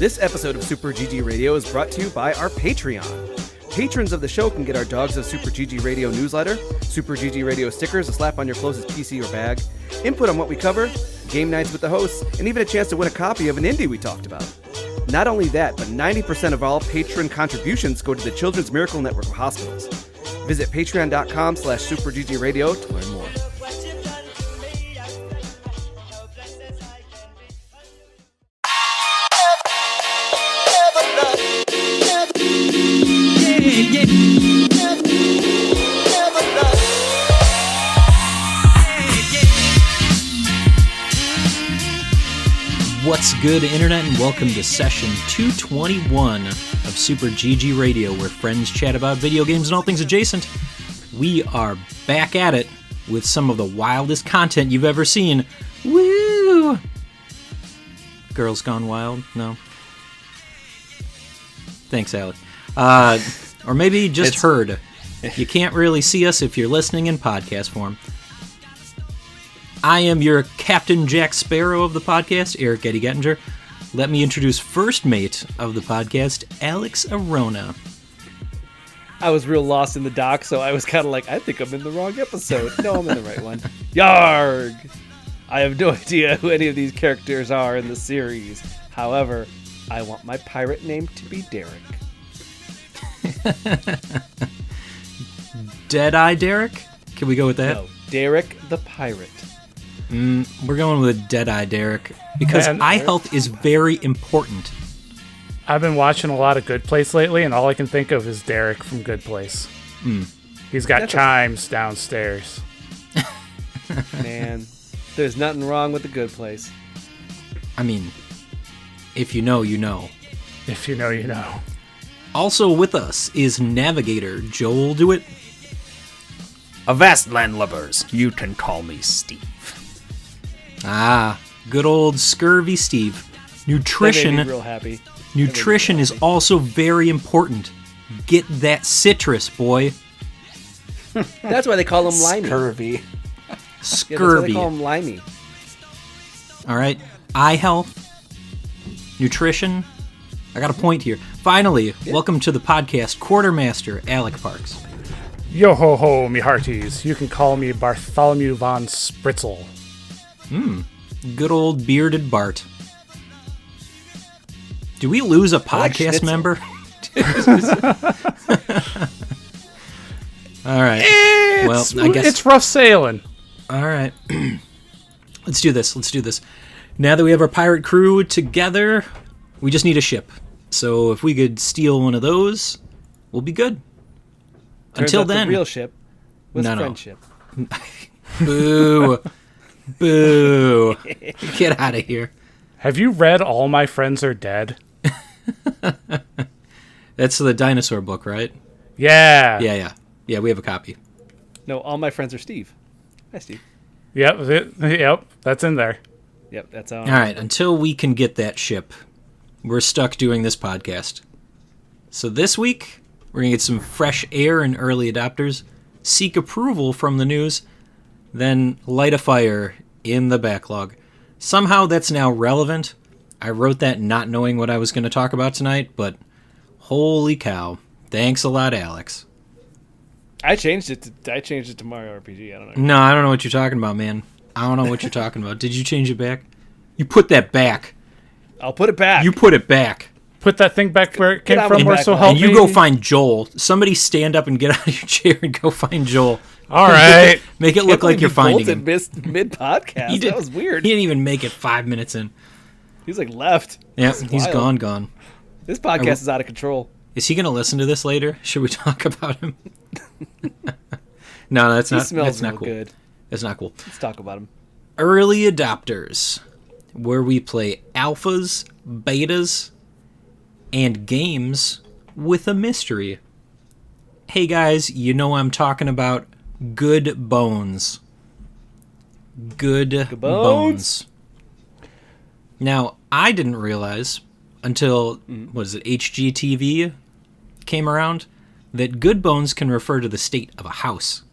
This episode of Super GG Radio is brought to you by our Patreon. Patrons of the show can get our Dogs of Super GG Radio newsletter, Super GG Radio stickers to slap on your closest PC or bag, input on what we cover, game nights with the hosts, and even a chance to win a copy of an indie we talked about. Not only that, but 90% of all patron contributions go to the Children's Miracle Network of Hospitals. Visit patreon.com/superggradio to learn more. What's good, Internet, and welcome to session 221 of Super GG Radio, where friends chat about video games and all things adjacent. We are back at it with some of the wildest content you've ever seen. Woo! Girls Gone Wild? No. Thanks, Alec. Or maybe just heard. You can't really see us if you're listening in podcast form. I am your Captain Jack Sparrow of the podcast, Eric Eddie Gettinger. Let me introduce first mate of the podcast, Alex Arona. I was real lost in the doc, so I was kind of like, I think I'm in the wrong episode. No, I'm in the right one. Yarg! I have no idea who any of these characters are in the series. However, I want my pirate name to be Derek. Deadeye Derek? Can we go with that? No, Derek the Pirate. We're going with Deadeye Derek because eye health is very important. I've been watching a lot of Good Place lately, and all I can think of is Derek from Good Place. He's got chimes downstairs. Man, there's nothing wrong with the Good Place. I mean, if you know, you know. If you know, you know. Also with us is Navigator Joel DeWitt. Avast landlubbers, you can call me Steve. Ah, good old Scurvy Steve. Nutrition. That made me real happy. Nutrition is also very important. Get that citrus, boy. That's why they call him Limey. Scurvy. Yeah, that's why Scurvy. they call him Limey. All right. Eye health. Nutrition. I got a point here. Finally, welcome to the podcast, Quartermaster Alec Parks. Yo ho ho, me hearties. You can call me Bartholomew von Spritzel. Good old bearded Bart. Do we lose a podcast member? All right. I guess it's rough sailing. All right. Let's do this. Now that we have our pirate crew together, we just need a ship. So if we could steal one of those, we'll be good. Until then, the real ship was friendship. Boo. Boo. Get out of here. Have you read All My Friends Are Dead? That's the dinosaur book, right? Yeah. Yeah, we have a copy. No, all my friends are Steve. Hi, Steve. Yep, that's in there. Yep, that's all. All right, until we can get that ship, we're stuck doing this podcast. So this week, we're going to get some fresh air and early adopters, seek approval from the news, then light a fire in the backlog. Somehow that's now relevant. I wrote that not knowing what I was going to talk about tonight, but holy cow. Thanks a lot, Alex. I changed it to Mario RPG. I don't know. No, I don't know what you're talking about, man. I don't know what you're talking about. Did you change it back? You put that back. I'll put it back. You put it back. Put that thing back where it came from, or so help me. And you go find Joel. Somebody stand up and get out of your chair and go find Joel. All right. Make it look like you're finding him. Mid-podcast. That was weird. He didn't even make it 5 minutes in. He's like left. Yeah, he's gone. This podcast is out of control. Is he going to listen to this later? Should we talk about him? No, that's not. Smells that's not real cool. good. That's not cool. Let's talk about him. Early adopters, where we play alphas, betas, and games with a mystery. Hey guys, you know I'm talking about Good Bones. Good Bones. Now, I didn't realize until, HGTV came around, that Good Bones can refer to the state of a house.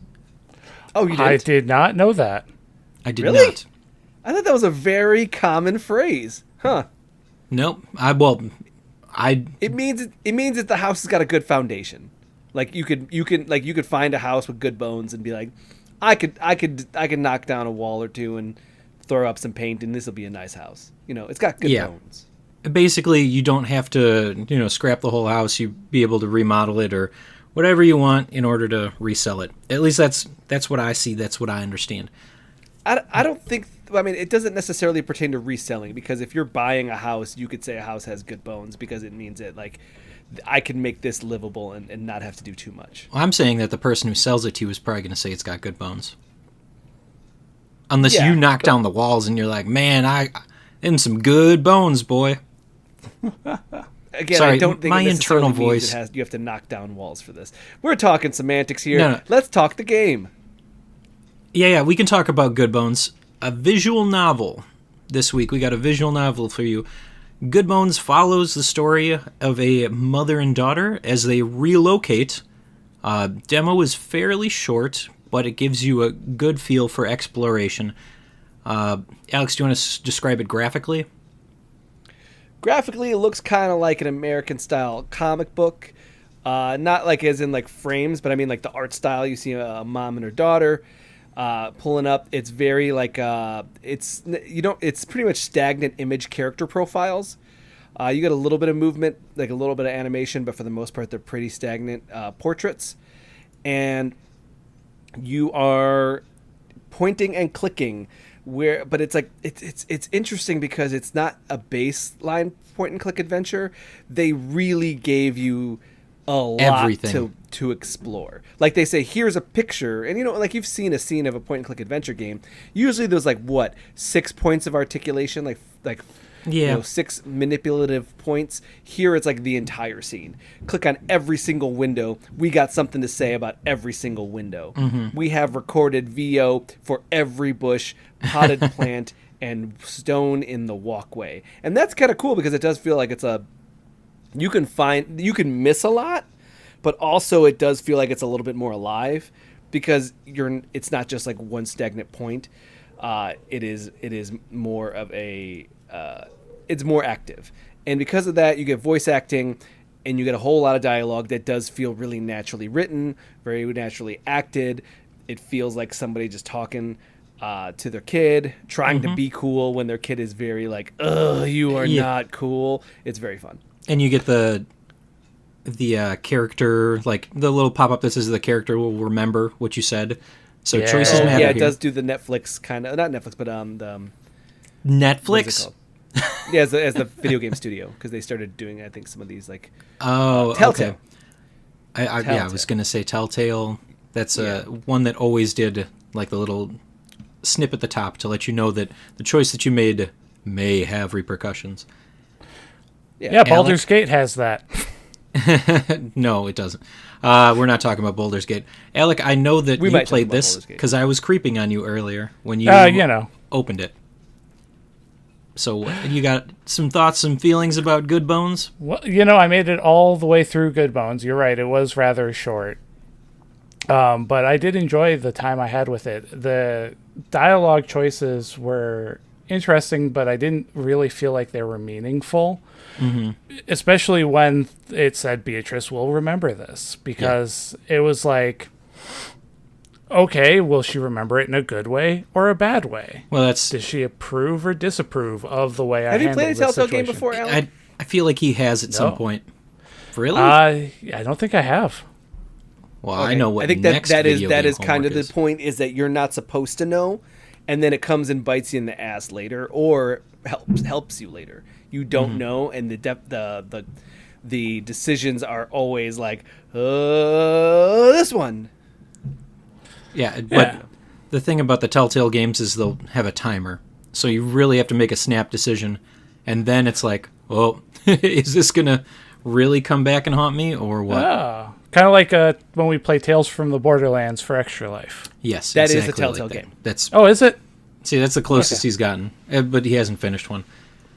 Oh, you did? I did not know that. I did Really? not. I thought that was a very common phrase. Huh. Nope. It means that the house has got a good foundation. Like you could find a house with good bones and be like, I could knock down a wall or two and throw up some paint and this will be a nice house. It's got good bones. Basically, you don't have to, scrap the whole house. You be able to remodel it or whatever you want in order to resell it. At least that's what I see. That's what I understand. I don't think. I mean, it doesn't necessarily pertain to reselling, because if you're buying a house, you could say a house has good bones because it means that, like, I can make this livable and not have to do too much. Well, I'm saying that the person who sells it to you is probably going to say it's got good bones. Unless you knock down the walls and you're like, man, them some good bones, boy. Again, Sorry, I don't think my it internal voice. You have to knock down walls for this. We're talking semantics here. No. Let's talk the game. Yeah, we can talk about Good Bones. A visual novel. This week we got a visual novel for you. Good Bones follows the story of a mother and daughter as they relocate. Demo is fairly short, but it gives you a good feel for exploration. Alex, do you want to describe it graphically? Graphically, it looks kind of like an American-style comic book. Not like as in like frames, but I mean like the art style. You see a mom and her daughter pulling up. It's very like it's pretty much stagnant image character profiles. You get a little bit of movement, like a little bit of animation, but for the most part, they're pretty stagnant portraits. And you are pointing and clicking. But it's like it's interesting because it's not a baseline point and click adventure. They really gave you a lot to explore. Like they say, here's a picture, and like you've seen a scene of a point and click adventure game. Usually there's like 6 points of articulation, like 6 manipulative points. Here it's like the entire scene. Click on every single window. We got something to say about every single window. Mm-hmm. We have recorded VO for every bush, potted plant, and stone in the walkway. And that's kind of cool because it does feel like you can miss a lot, but also it does feel like it's a little bit more alive because it's not just like one stagnant point. It is more of a it's more active, and because of that, you get voice acting, and you get a whole lot of dialogue that does feel really naturally written, very naturally acted. It feels like somebody just talking to their kid, trying to be cool when their kid is very like, "Ugh, you are not cool." It's very fun, and you get the character, like the little pop up that says the character will remember what you said. So choices matter. Yeah, it does do the Netflix kind of, not Netflix, but the Netflix. Yeah, as the video game studio, because they started doing, I think, some of these like Telltale. Okay. I was gonna say Telltale. That's one that always did like the little snip at the top to let you know that the choice that you made may have repercussions. Yeah, Baldur's Gate has that. No, it doesn't. We're not talking about Baldur's Gate. Alec, I know that you played this because I was creeping on you earlier when you opened it. So you got some thoughts, some feelings about Good Bones? Well, I made it all the way through Good Bones. You're right. It was rather short. But I did enjoy the time I had with it. The dialogue choices were interesting, but I didn't really feel like they were meaningful. Mm-hmm. Especially when it said Beatrice will remember this, because it was like, okay, will she remember it in a good way or a bad way? Well, does she approve or disapprove of the way I handled this situation? Have you played a Telltale game before, Alan? I feel like he has at some point. Really? I don't think I have. Well, okay. I know what. I think that is kind of the point, is that you're not supposed to know, and then it comes and bites you in the ass later, or helps you later. You don't know, and the decisions are always like, this one. Yeah, but the thing about the Telltale games is they'll have a timer, so you really have to make a snap decision, and then it's like, oh, is this gonna really come back and haunt me, or what? Oh, kind of like when we play Tales from the Borderlands for Extra Life. Yes, that is a Telltale game. Is it? See, that's the closest he's gotten, but he hasn't finished one.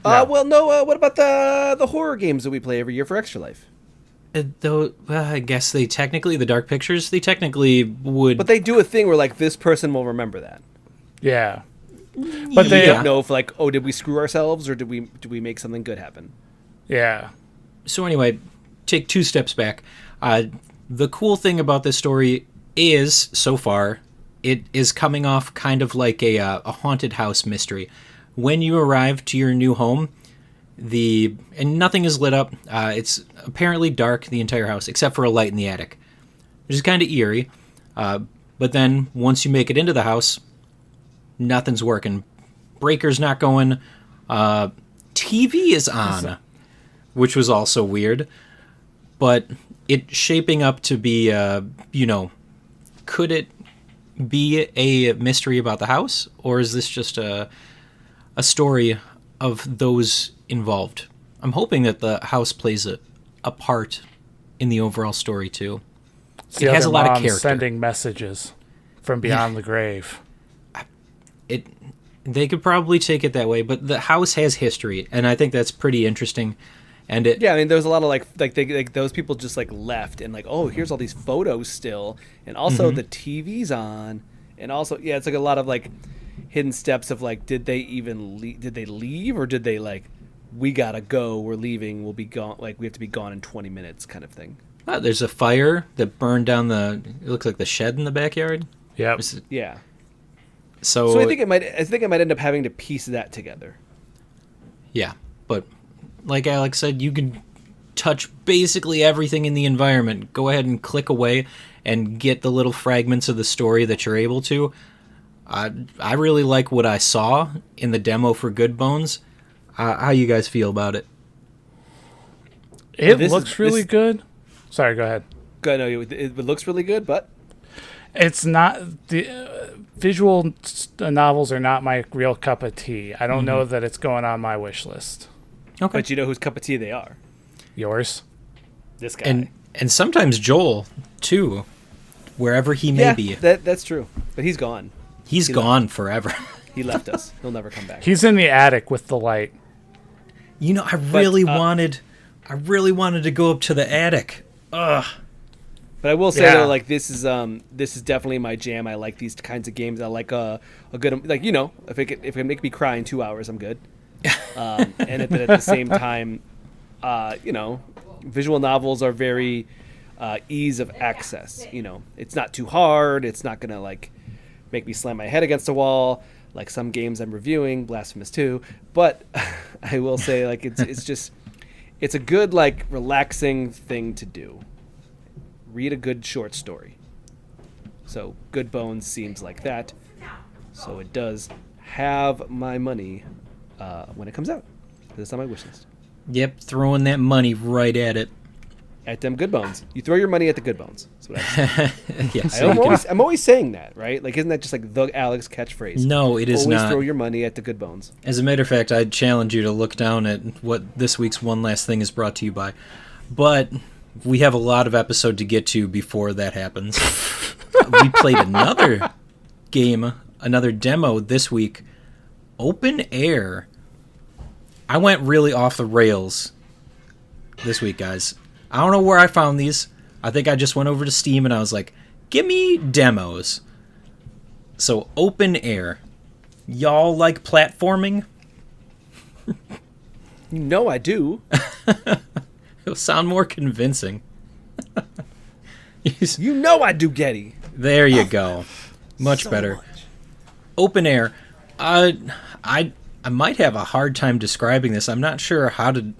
No. What about the horror games that we play every year for Extra Life? I guess the Dark Pictures, they technically would. But they do a thing where, like, this person will remember that. Yeah. But We don't know if like, oh, did we screw ourselves or did we make something good happen? Yeah. So anyway, take 2 steps back. The cool thing about this story is, so far, it is coming off kind of like a haunted house mystery. When you arrive to your new home, and nothing is lit up. It's apparently dark, the entire house, except for a light in the attic, which is kind of eerie. But then once you make it into the house, nothing's working. Breaker's not going. TV is on, which was also weird. But it's shaping up to be, could it be a mystery about the house? Or is this just a story of those involved? I'm hoping that the house plays a part in the overall story, too. It has a lot of character. Sending messages from beyond the grave. They could probably take it that way, but the house has history, and I think that's pretty interesting. And I mean, there's a lot of like those people just like left and like, oh, here's all these photos still, and also the TV's on, and also it's like a lot of like hidden steps of like, did they leave or did they like, we gotta go, we're leaving, we'll be gone, like we have to be gone in 20 minutes kind of thing. There's a fire that burned down it looks like the shed in the backyard. Yep. Yeah. So I think I might end up having to piece that together. Yeah, but like Alex said, you can touch basically everything in the environment. Go ahead and click away and get the little fragments of the story that you're able to. I really like what I saw in the demo for Good Bones. How you guys feel about it? It looks really good. Sorry, go ahead. No, it looks really good, but it's not the visual novels are not my real cup of tea. I don't know that it's going on my wish list. Okay, but you know whose cup of tea they are? Yours. This guy. And sometimes Joel too, wherever he may be. That's true. But he's gone. He's gone forever. He left us. He'll never come back. He's in the attic with the light. You know, I really wanted to go up to the attic. Ugh. But I will say though, like this is definitely my jam. I like these kinds of games. I like a good, like, if it can make me cry in 2 hours, I'm good. And at the same time, visual novels are very ease of access. It's not too hard. It's not gonna like make me slam my head against a wall like some games I'm reviewing, Blasphemous 2. But I will say, like, it's a good, like, relaxing thing to do. Read a good short story. So Good Bones seems like that. So it does have my money when it comes out. It's on my wish list. Yep, throwing that money right at it. At them Good Bones. You throw your money at the Good Bones. That's what I say. Yes. I'm always saying that, right? Like, isn't that just like the Alex catchphrase? No, it is always not. Throw your money at the Good Bones. As a matter of fact, I'd challenge you to look down at what this week's One Last Thing is brought to you by. But we have a lot of episode to get to before that happens. We played another game, another demo this week. Open Air. I went really off the rails this week, guys. I don't know where I found these. I think I just went over to Steam and I was like, give me demos. So, Open Air. Y'all like platforming? I do. It'll sound more convincing. I do, Getty. There you go. Much better. Open Air. I might have a hard time describing this. I'm not sure how to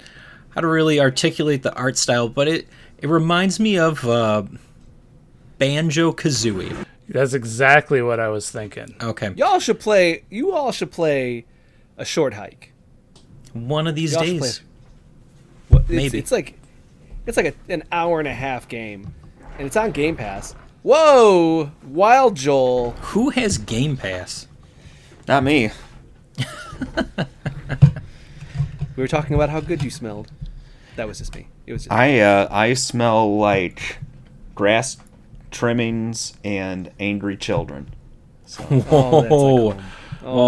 really articulate the art style, but it reminds me of Banjo-Kazooie. That's exactly what I was thinking. Okay. You all should play a short hike. One of these days. Maybe. It's like an hour and a half game, and it's on Game Pass. Whoa, Wild Joel. Who has Game Pass? Not me. We were talking about how good you smelled. That was just me. It was just I smell like grass trimmings and angry children. So.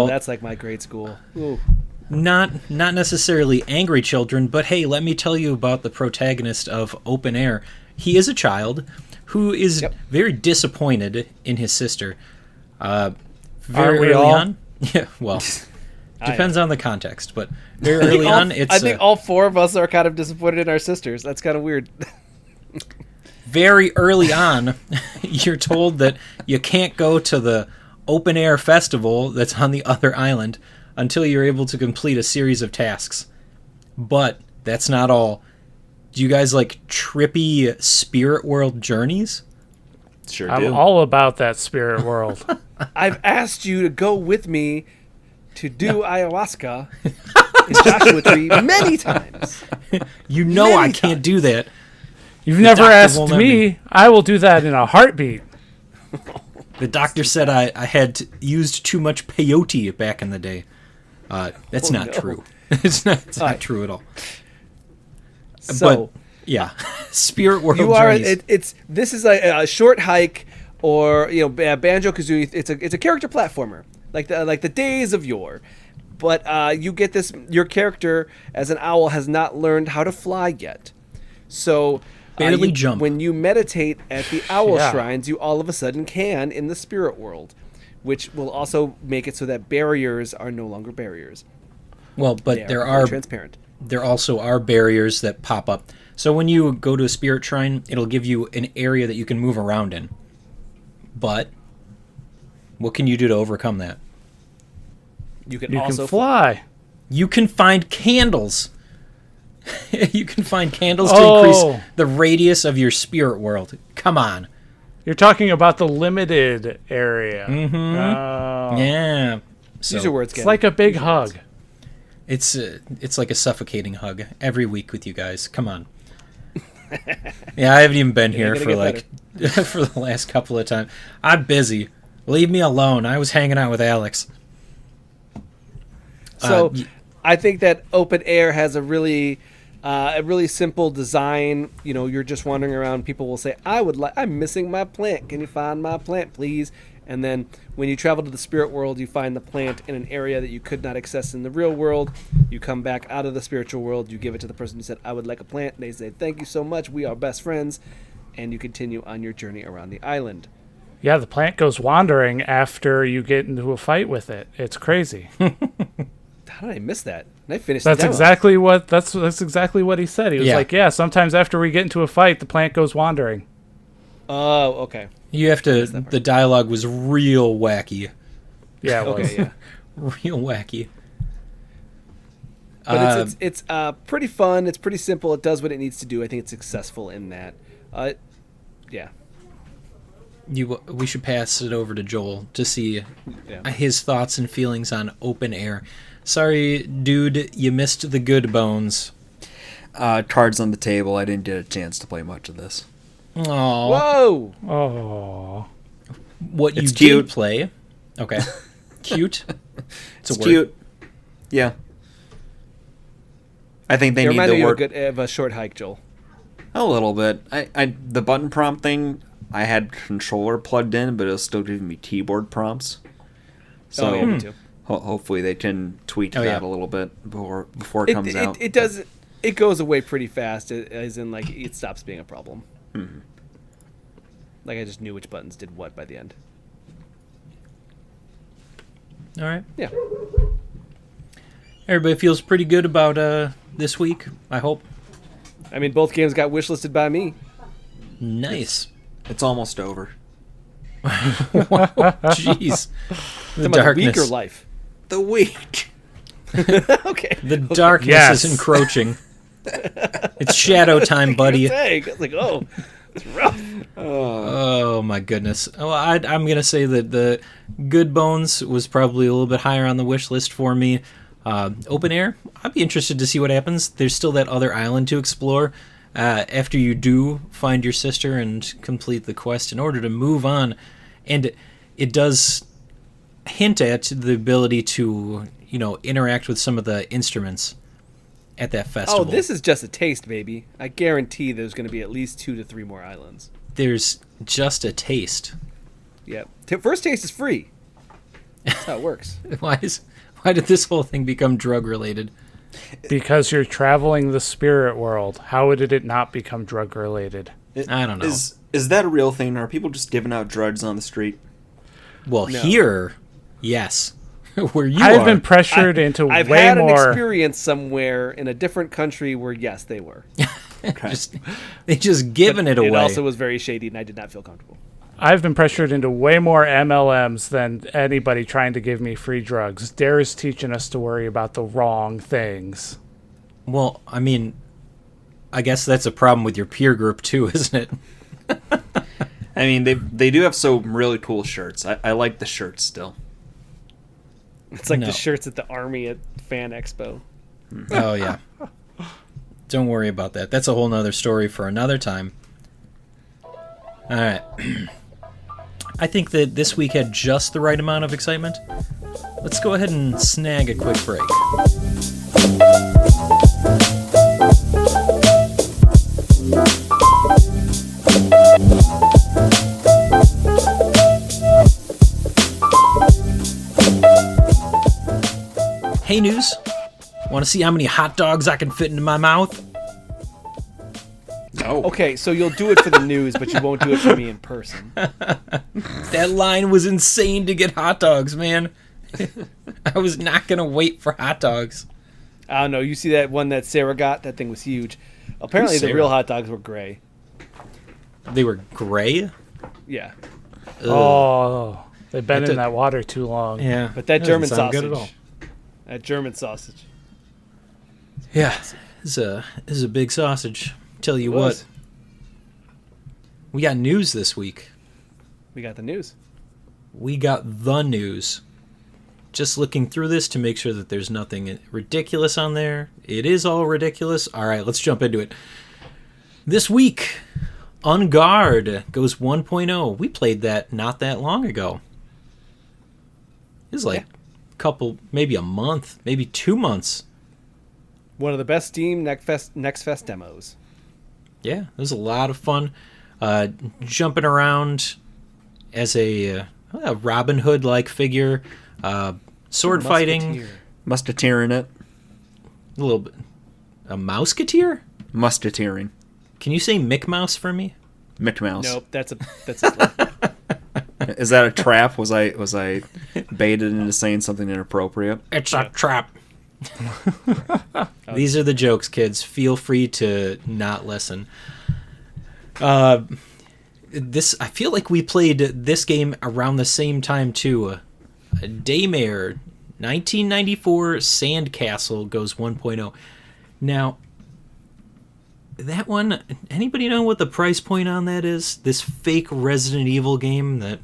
That's like my grade school. Ooh. Not necessarily angry children, but hey, let me tell you about the protagonist of Open Air. He is a child who is very disappointed in his sister. Very early on. Yeah, well, depends on the context, but very early on, it's... I think all four of us are kind of disappointed in our sisters. That's kind of weird. Very early on, you're told that you can't go to the open air festival that's on the other island until you're able to complete a series of tasks. But that's not all. Do you guys like trippy spirit world journeys? Sure I'm do. all about that spirit world. I've asked you to go with me to do ayahuasca in Joshua Tree many times. You know Many I can't do that. You've never doctor asked won't let me. I will do that in a heartbeat. The doctor said I had used too much peyote back in the day. That's not true. It's not true at all. So But yeah, spirit world you are. journeys. This is a short hike, or Banjo Kazooie. It's a character platformer, like the days of yore. But you get this. Your character as an owl has not learned how to fly yet, so. Barely jump. When you meditate at the owl Yeah. shrines, you all of a sudden can in the spirit world, which will also make it so that barriers are no longer barriers. Well, but They there very are transparent. there also are barriers that pop up. So when you go to a spirit shrine, it'll give you an area that you can move around in. But what can you do to overcome that? You can You also can fly. You can find candles. You can find candles to Oh. increase the radius of your spirit world. Come on. You're talking about the limited area. Mm-hmm. Oh. Yeah. So Use your words, It's like a big hug. it's like a suffocating hug every week with you guys. Come on. Yeah, I haven't even been here gotta for get like for the last couple of times. I'm busy. Leave me alone. I was hanging out with Alex. So y- I think that open air has a really simple design. You're just wandering around. People will say, I'm missing my plant. Can you find my plant, please? And then when you travel to the spirit world, you find the plant in an area that you could not access in the real world. You come back out of the spiritual world. You give it to the person who said, I would like a plant. And they say, thank you so much. We are best friends. And you continue on your journey around the island. Yeah, the plant goes wandering after you get into a fight with it. It's crazy. How did I miss that? And I finished That's the demo. exactly what he said. He was Yeah. like, yeah, sometimes after we get into a fight, the plant goes wandering. Oh, okay. You have to. The dialogue was real wacky. Yeah, it was. Okay, yeah. Real wacky. But it's pretty fun. It's pretty simple. It does what it needs to do. I think it's successful in that. Yeah. We should pass it over to Joel to see Yeah. his thoughts and feelings on open air. Sorry, dude, you missed the good bones. Cards on the table. I didn't get a chance to play much of this. Aww. Whoa! Oh. What you It's did cute. play. Okay. Cute? It's a word. cute. Yeah. I think they It need reminded to me work of a short hike, Joel. a little bit. The button prompt thing, I had controller plugged in, but it was still giving me keyboard prompts. So yeah, me too. hopefully they can tweak Oh, that yeah. a little bit before it comes out. It does. It goes away pretty fast, as in like it stops being a problem. Mm-hmm. Like I just knew which buttons did what by the end. All right. Yeah. Everybody feels pretty good about this week, I hope. I mean, both games got wishlisted by me. Nice. It's almost over. Jeez. The My week or darkness. life. The week. Okay. The darkness Yes. is encroaching. It's shadow time, buddy. Dang. I was like, oh, it's rough. Oh my goodness. Oh, I'm gonna say that the Good Bones was probably a little bit higher on the wish list for me. Open air, I'd be interested to see what happens. There's still that other island to explore after you do find your sister and complete the quest in order to move on. And it does hint at the ability to, interact with some of the instruments at that festival. Oh, this is just a taste, baby. I guarantee there's going to be at least 2 to 3 more islands. There's just a taste. Yep. First taste is free. That's how it works. Why did this whole thing become drug related? Because you're traveling the spirit world. How did it not become drug related? I don't know. Is that a real thing? Are people just giving out drugs on the street? Well, No. here, yes. where you I've are. been pressured into I've way had an more. experience somewhere in a different country where, yes, they were. They just giving it away. It also was very shady, and I did not feel comfortable. I've been pressured into way more MLMs than anybody trying to give me free drugs. Dare is teaching us to worry about the wrong things. Well, I mean, I guess that's a problem with your peer group too, isn't it? I mean, they do have some really cool shirts. I like the shirts still. It's like No. the shirts at the Army at Fan Expo. Oh, yeah. Don't worry about that. That's a whole nother story for another time. All right. I think that this week had just the right amount of excitement. Let's go ahead and snag a quick break. Hey, News. Want to see how many hot dogs I can fit into my mouth? No. Okay, so you'll do it for the news, but you won't do it for me in person. That line was insane to get hot dogs, man. I was not going to wait for hot dogs. I don't know. You see that one that Sarah got? That thing was huge. Apparently, Who's the Sarah? real hot dogs were gray. They were gray? Yeah, Ugh. Oh, they've been That in did- that water too long. Yeah. but that doesn't German sound sausage. good at all. That German sausage. Yeah. This is a big sausage. Tell you It what. was. We got news this week. We got the news. We got the news. Just looking through this to make sure that there's nothing ridiculous on there. It is all ridiculous. All right, let's jump into it. This week, On Guard goes 1.0. We played that not that long ago. It was like a couple, maybe a month, maybe 2 months. One of the best Steam Next Fest demos. Yeah, it was a lot of fun. Jumping around as a Robin Hood-like figure. Sword fighting. Musketeer. Musketeering it. A little bit. A mouseketeer? Musketeering. Can you say Mick Mouse for me? Mick Mouse. Nope, that's a slip. Is that a trap? Was I baited into saying something inappropriate? It's a trap. These are the jokes, kids. Feel free to not listen. I feel like we played this game around the same time too. Daymare 1994 Sandcastle goes 1.0. Now, that one, anybody know what the price point on that is? This fake Resident Evil game that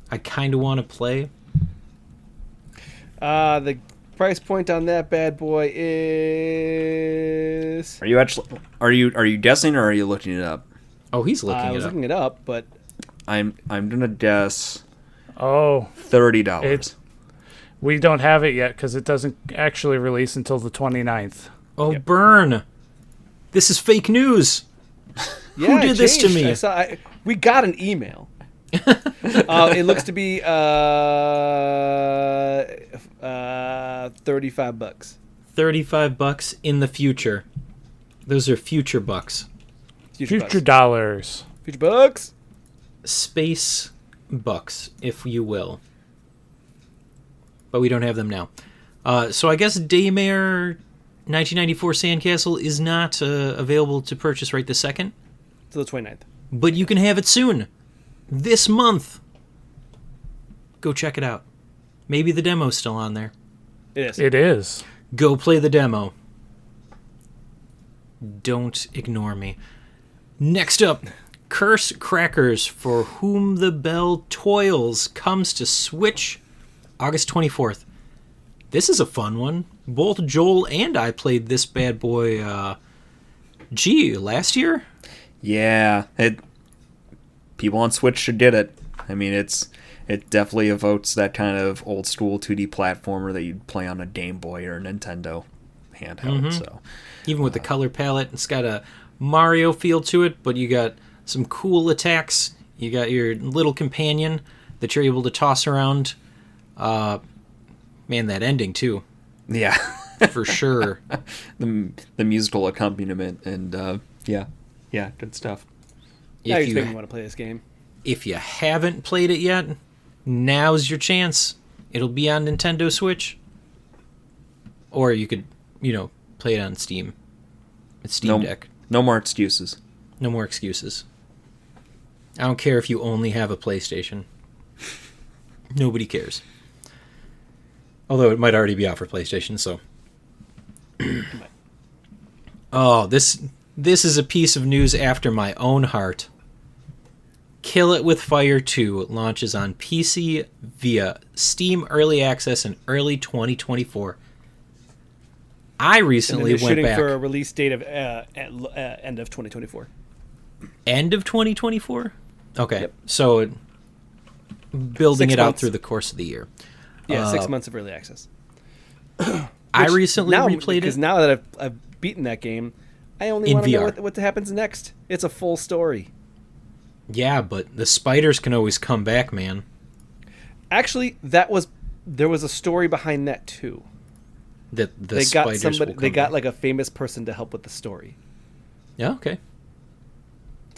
I kind of want to play. The price point on that bad boy is. Are you guessing or are you looking it up? Oh, he's I looking was it up. looking it up, but I'm gonna guess Oh, $30. we don't have it yet because it doesn't actually release until the 29th. Oh, Yep. burn! This is fake news. yeah, did it this to changed. me? We got an email. It looks to be $35. $35 in the future. Those are future bucks. Future bucks. dollars. Future bucks. Space bucks, if you will. But we don't have them now. So I guess Daymare 1994 Sandcastle is not available to purchase right this second. To the 29th. But you can have it soon. This month. Go check it out. Maybe the demo's still on there. It is. It is. Go play the demo. Don't ignore me. Next up, Curse Crackers For Whom the Bell Toils comes to Switch August 24th. This is a fun one. Both Joel and I played this bad boy, last year? Yeah, people on Switch did it. I mean, it definitely evokes that kind of old school 2D platformer that you'd play on a Game Boy or a Nintendo handheld. So Even with the color palette, it's got a Mario feel to it, but you got some cool attacks. You got your little companion that you're able to toss around. Man, that ending too, yeah, for sure. the musical accompaniment and yeah, good stuff. Now If you make me you want to play this game. if you haven't played it yet, now's your chance. It'll be on Nintendo Switch. Or you could, play it on Steam. It's Steam Deck. No more excuses. No more excuses. I don't care if you only have a PlayStation. Nobody cares. Although it might already be out for PlayStation, so. Oh, this is a piece of news after my own heart. Kill It With Fire 2 launches on PC via Steam Early Access in early 2024. I recently and then went shooting back. for a release date of end of 2024. End of 2024? Okay. Yep. So building 6 it out months. through the course of the year. Yeah, 6 months of early access. I recently replayed because it. now that I've beaten that game, I only In want to know VR. what happens next. It's a full story. Yeah, but the spiders can always come back, man. Actually, there was a story behind that too. The They got spiders somebody. will They come got back. like a famous person to help with the story. Yeah, okay.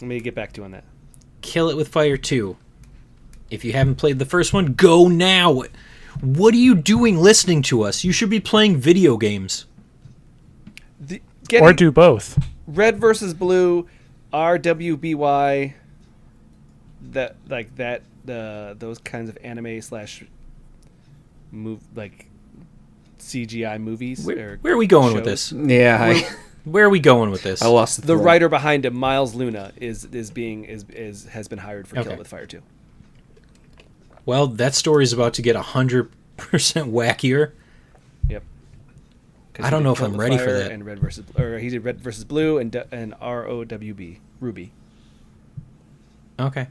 Let me get back to you on that. Kill It With Fire 2. If you haven't played the first one, go now. What are you doing listening to us? You should be playing video games. Or do both. Red versus Blue, RWBY. Those kinds of anime / move CGI movies. Where are we going with shows. this? Yeah, Where are we going with this? I lost the The thread. writer behind it, Miles Luna, has been hired for Kill Okay. It With Fire 2. Well, that story is about to get 100% wackier. Yep. 'Cause I he don't did know if Kill It I'm With ready for Fire that. And he did Red versus Blue and ROWB Ruby. Okay.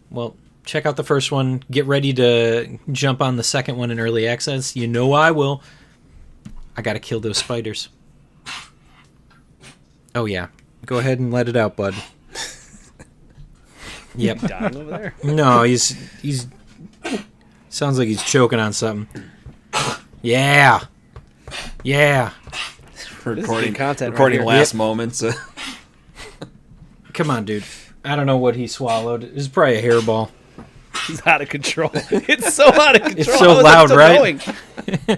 Well, check out the first one. Get ready to jump on the second one in early access. You know I will. I gotta kill those spiders. Oh yeah. Go ahead and let it out, bud. Yep. Dying over there. No, he's sounds like he's choking on something. Yeah. Yeah. recording content right recording here. last moments. Come on, dude. I don't know what he swallowed. It was probably a hairball. He's out of control. It's so out of control. It's so How is it loud, still right? going?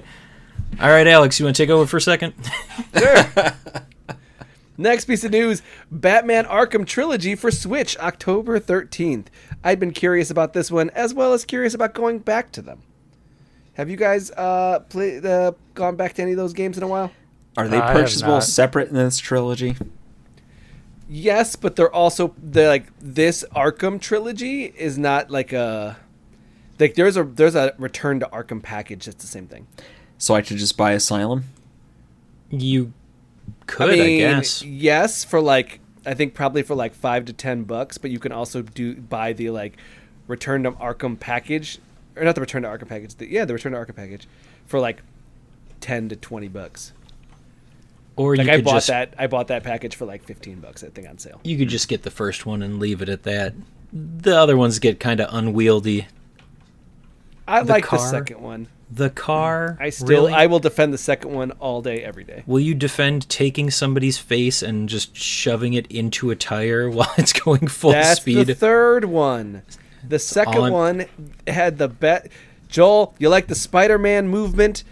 All right, Alex, you want to take over for a second? Sure. Next piece of news, Batman Arkham Trilogy for Switch, October 13th. I'd been curious about this one, as well as curious about going back to them. Have you guys gone back to any of those games in a while? Are they I have purchasable not. separate in this trilogy? Yes, but they're this Arkham Trilogy is not like a... there's a Return to Arkham package that's the same thing. So I should just buy Asylum? You could, I guess. Yes, for I think probably for $5 to $10, but you can also buy the Return to Arkham package, or not the Return to Arkham package. The Return to Arkham package for $10 to $20. Or you I could bought just that. I bought that package for $15. I think on sale. you could just get the first one and leave it at that. The other ones get kind of unwieldy. I The like the car? second one. The car. I really? will defend the second one all day, every day. Will you defend taking somebody's face and just shoving it into a tire while it's going full That's speed? the third one. The second I'm- one had the Joel, you like the Spider-Man movement?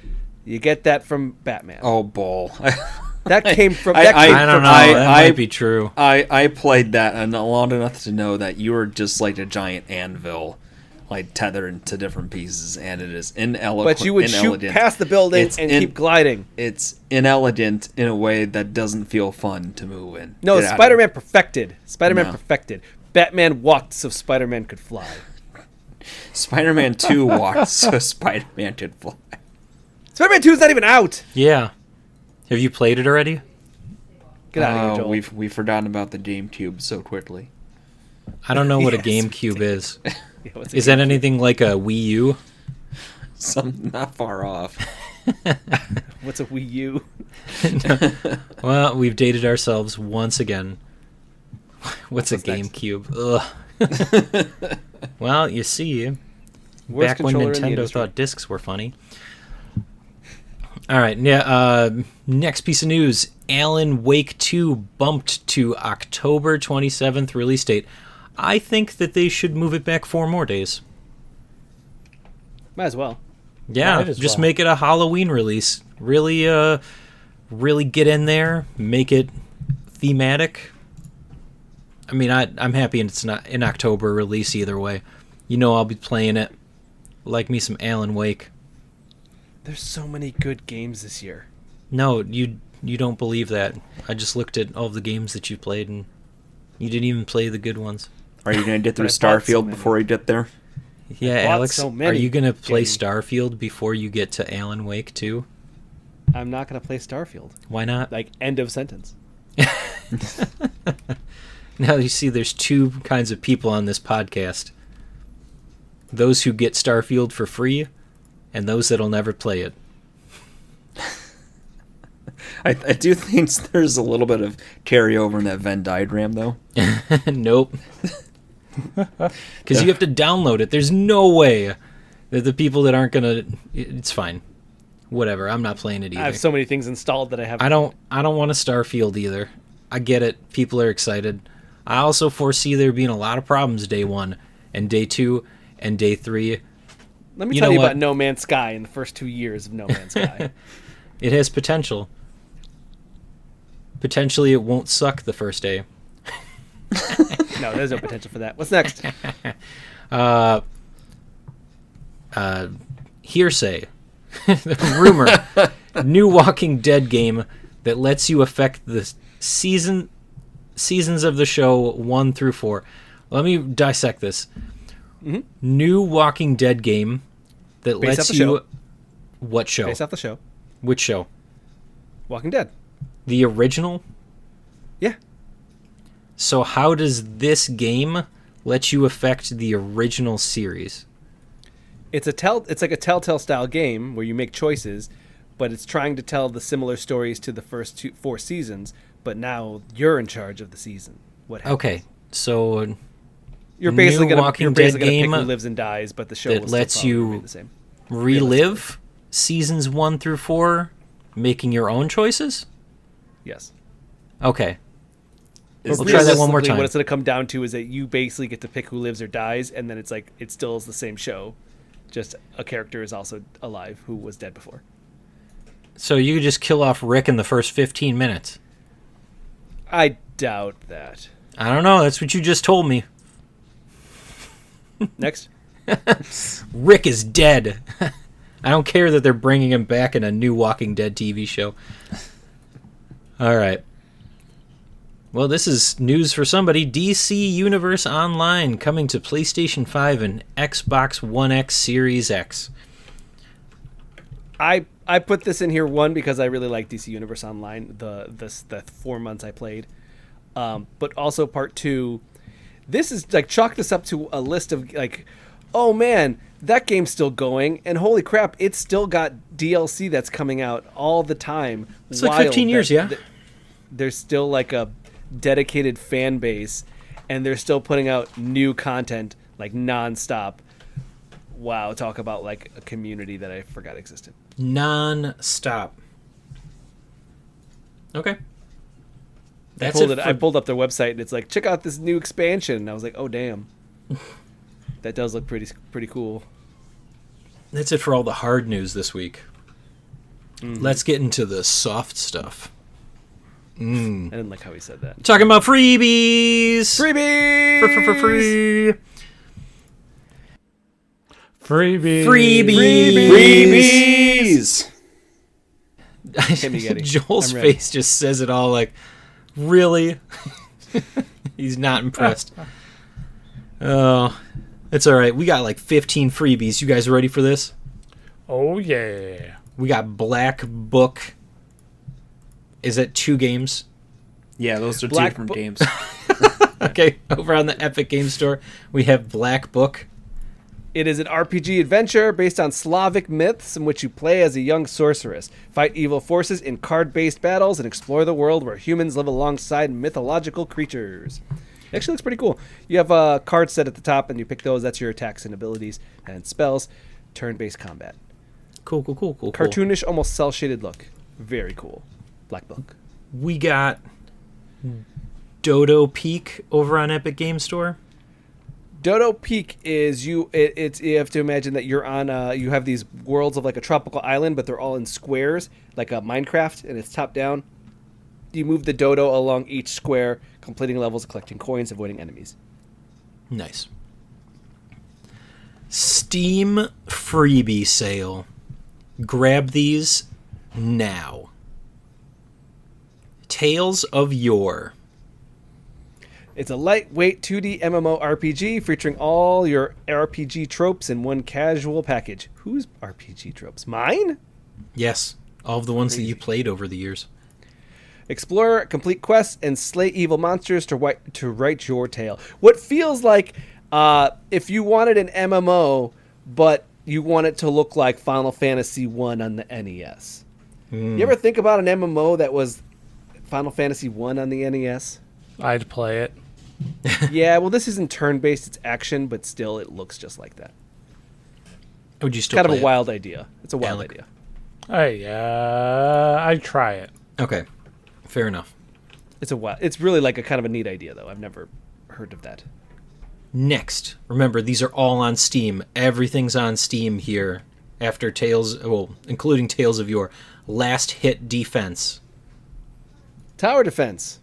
You get that from Batman. Oh, bull. That came from. I don't know. That might be true. I played that and long enough to know that you are just like a giant anvil, tethered to different pieces, and it is inelegant. But you would shoot past the building and keep gliding. It's inelegant in a way that doesn't feel fun to move in. No, Get out of Spider-Man perfected. Spider-Man No. perfected. Batman walked so Spider-Man could fly. here. Spider-Man 2 walked so Spider-Man could fly. Spider-Man 2 is not even out. Yeah. Have you played it already? Get out of here, Joel. We've forgotten about the GameCube so quickly. I don't know what a Yes, GameCube is. Yeah, what's a Is that anything like a Wii U? Some not far off. What's a Wii U? Well, we've dated ourselves once again. What's a What's next? GameCube? Ugh. Well, you see, Worst back when controller in the Nintendo industry. thought discs were funny. All right, yeah. Next piece of news: Alan Wake 2 bumped to October 27th release date. I think that they should move it back 4 more days. Might as well. Yeah, Might as just well. make it a Halloween release. Really, really get in there. Make it thematic. I mean, I'm happy it's not an October release either way. You know I'll be playing it. Like me some Alan Wake. There's so many good games this year. No, you don't believe that. I just looked at all the games that you played, and you didn't even play the good ones. Are you going to get through But I bought so Starfield many. before you get there? Yeah, bought Alex, so are many, you going to play Jamie. Starfield before you get to Alan Wake too? I'm not going to play Starfield. Why not? Like, end of sentence. Now you see there's two kinds of people on this podcast. Those who get Starfield for free, and those that'll never play it. I do think there's a little bit of carryover in that Venn diagram, though. Nope. Because you have to download it. There's no way that the people that aren't gonna... It's fine. Whatever, I'm not playing it either. I have so many things installed that I have. I don't want a Starfield either. I get it. People are excited. I also foresee there being a lot of problems day 1 and day 2 and day 3. Let me You tell know you what? about No Man's Sky in the first 2 years of No Man's Sky. It has potential. Potentially it won't suck the first day. No, there's no potential for that. What's next? Hearsay. Rumor. New Walking Dead game that lets you affect the seasons of the show 1 through 4. Let me dissect this. Mm-hmm. New Walking Dead game that Based off lets the you... show. What show? Based off the show. Which show? Walking Dead. The original? Yeah. So how does this game let you affect the original series? It's like a Telltale style game where you make choices, but it's trying to tell the similar stories to the first 4 seasons, but now you're in charge of the season. What happens? Okay, so You're basically New gonna Walking you're basically Dead gonna pick game who lives and dies, but the show that will still lets probably you remain the same. relive seasons 1 through 4, making your own choices? Yes. Okay. Is We'll try that one more Realistically, time. What it's going to come down to is that you basically get to pick who lives or dies, and then it's like it still is the same show, just a character is also alive who was dead before. So you could just kill off Rick in the first 15 minutes. I doubt that. I don't know. That's what you just told me. Next. Rick is dead. I don't care that they're bringing him back in a new Walking Dead TV show. All right. Well, this is news for somebody. DC Universe Online coming to PlayStation 5 and Xbox One X Series X. I put this in here one because I really like DC Universe Online. The 4 months I played, but also part 2. This is like chalk this up to a list of like, oh man, that game's still going, and holy crap, it's still got DLC that's coming out all the time. It's like 15 Wild years, that- yeah. that There's still like a dedicated fan base, and they're still putting out new content like nonstop. Wow, talk about like a community that I forgot existed. Non-stop. Okay. That's I it. I pulled up their website and it's like, check out this new expansion. And I was like, oh damn, that does look pretty cool. That's it for all the hard news this week. Let's get into the soft stuff. I didn't like how he said that. Talking about freebies. Freebies. For free. Freebies. Freebies! Timmy Getty. Joel's I'm ready. face just says it all. Like, really? He's not impressed. Oh, it's all right. We got like 15 freebies. You guys ready for this? Oh yeah. We got Black Book. Is it 2 games? Yeah, those are two Black different Bo- games. Okay, over on the Epic Game Store, we have Black Book. It is an RPG adventure based on Slavic myths in which you play as a young sorceress, fight evil forces in card-based battles, and explore the world where humans live alongside mythological creatures. It actually looks pretty cool. You have a card set at the top, and you pick those. That's your attacks and abilities and spells. Turn-based combat. Cool. Cartoonish, almost cel-shaded look. Very cool. Black Book. We got Dodo Peak over on Epic Game Store. Dodo Peak is you have to imagine that you're on you have these worlds of like a tropical island, but they're all in squares like a Minecraft, and it's top down. You move the dodo along each square, completing levels, collecting coins, avoiding enemies. Nice. Steam freebie sale. Grab these now. Tales of Yore. It's a lightweight 2D MMO RPG featuring all your RPG tropes in one casual package. Whose RPG tropes? Mine? Yes, all of the ones that you played over the years. Explore, complete quests, and slay evil monsters to write your tale. What feels like if you wanted an MMO, but you want it to look like Final Fantasy 1 on the NES. You ever think about an MMO that was Final Fantasy 1 on the NES? I'd play it. Yeah, well, this isn't turn-based, it's action, but still, it looks just like that. Would you still Kind of play a it? wild idea. It's a wild Alec? idea. I'd try it. Okay, fair enough. It's really like a kind of a neat idea, though. I've never heard of that. Next, remember, these are all on Steam. Everything's on Steam here after including Tales of Yore. Last Hit Defense. Tower defense.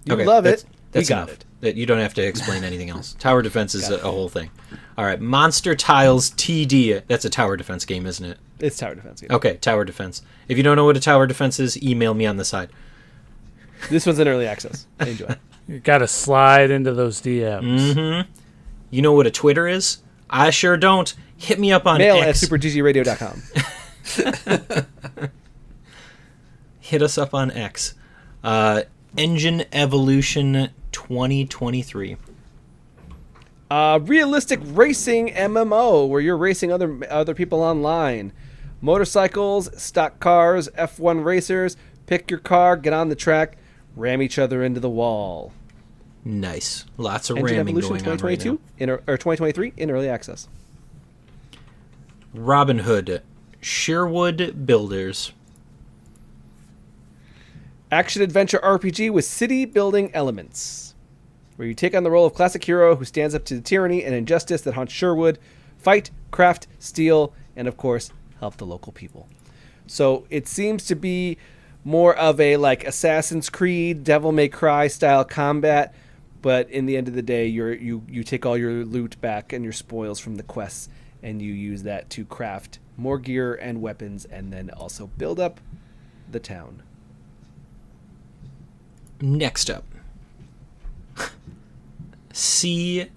You Okay, love that's- it. That's we got enough. it. That you don't have to explain anything else. Tower defense is a whole thing. All right, Monster Tiles TD. That's a tower defense game, isn't it? It's tower defense. Yeah. Okay, tower defense. If you don't know what a tower defense is, email me on the side. This one's in early access. Enjoy. You gotta slide into those DMs. You know what a Twitter is? I sure don't. Hit me up on Mail X. at superggradio.com. Hit us up on X. Engine Evolution 2023. Realistic racing MMO where you're racing other people online. Motorcycles, stock cars, F1 racers. Pick your car, get on the track, ram each other into the wall. Nice. Lots of Engine ramming Evolution going on right 2022 now. or 2023 in early access. Robin Hood. Sherwood Builders. Action-adventure RPG with city-building elements, where you take on the role of classic hero who stands up to the tyranny and injustice that haunts Sherwood, fight, craft, steal, and of course, help the local people. So it seems to be more of a like Assassin's Creed, Devil May Cry style combat, but in the end of the day, you take all your loot back and your spoils from the quests, and you use that to craft more gear and weapons, and then also build up the town. Next up. CSOL.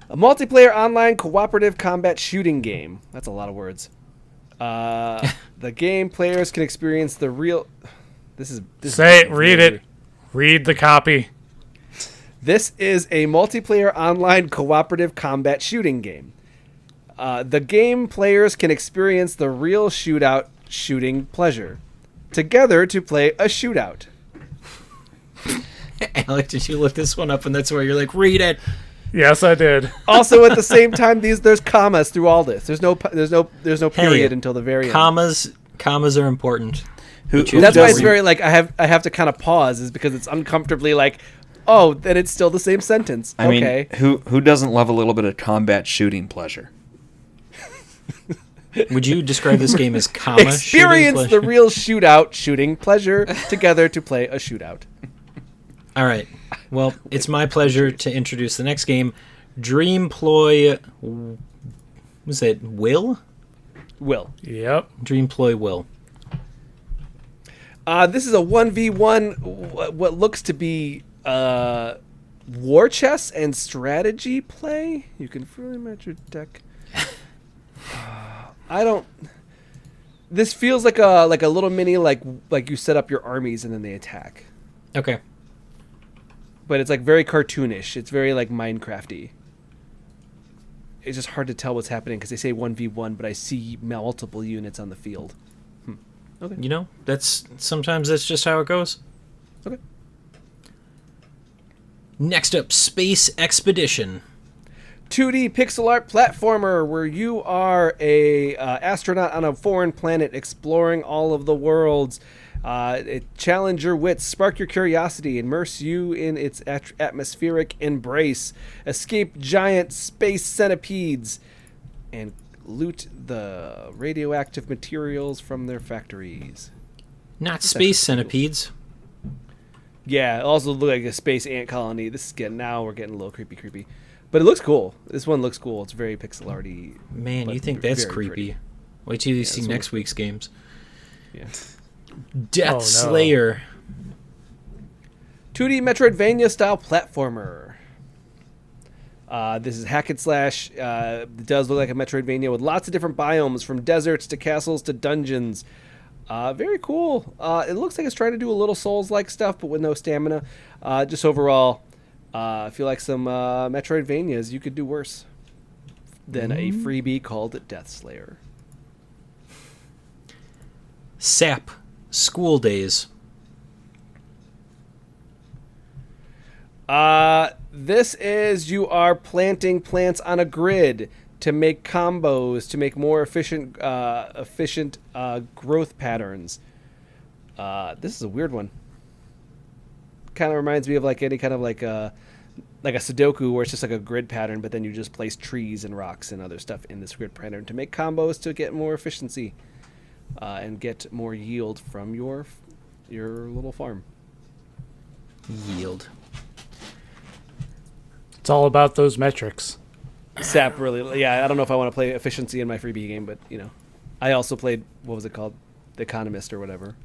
A multiplayer online cooperative combat shooting game. That's a lot of words. The game players can experience the real... Say it, read it. Read the copy. This is a multiplayer online cooperative combat shooting game. The game players can experience the real shootout shooting pleasure. Together to play a shootout. Alec, did you look this one up and that's where you're like, read it? Yes, I did. Also, at the same time, there's commas through all this. There's no period until the very end. Commas are important. That's why it's very like I have to kind of pause, is because it's uncomfortably like, oh, then it's still the same sentence. I mean, who doesn't love a little bit of combat shooting pleasure? Would you describe this game as comma experience the real shootout shooting pleasure together to play a shootout? All right. Well, it's my pleasure to introduce the next game, Dreamploy. Was it Will? Will. Yep. Dreamploy Will. This is a 1v1, what looks to be war chess and strategy play. You can freely match your deck. This feels like a little mini like you set up your armies and then they attack. Okay. But it's like very cartoonish. It's very like Minecrafty. It's just hard to tell what's happening because they say 1v1, but I see multiple units on the field. Okay. You know, sometimes that's just how it goes. Okay. Next up, Space Expedition. 2D pixel art platformer where you are a astronaut on a foreign planet exploring all of the worlds. Challenge your wits, spark your curiosity, immerse you in its atmospheric embrace, escape giant space centipedes, and loot the radioactive materials from their factories. Not space centipedes. Yeah, it also look like a space ant colony. We're getting a little creepy. But it looks cool. This one looks cool. It's very pixel arty. Man, you think that's creepy. Pretty. Wait till you see next week's games. Yeah. Death Slayer. 2D Metroidvania style platformer. This is hack and slash. It does look like a Metroidvania with lots of different biomes, from deserts to castles to dungeons. Very cool. It looks like it's trying to do a little Souls-like stuff, but with no stamina. Just overall, I feel like some Metroidvanias you could do worse than a freebie called Death Slayer. SAP. School Days. This is you are planting plants on a grid to make combos, to make more efficient growth patterns. This is a weird one. Kind of reminds me of like any kind of like a Sudoku where it's just like a grid pattern, but then you just place trees and rocks and other stuff in this grid pattern to make combos to get more efficiency and get more yield from your little farm. Yield. It's all about those metrics. SAP really, yeah. I don't know if I want to play efficiency in my freebie game, but I also played, what was it called, The Economist or whatever.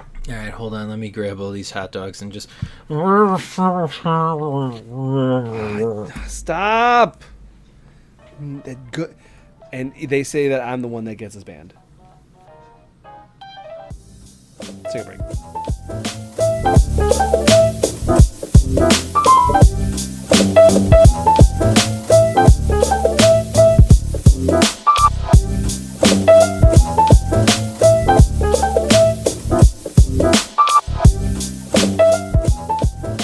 All right, hold on. Let me grab all these hot dogs and just. Stop. Good. And they say that I'm the one that gets us banned. Let's take a break.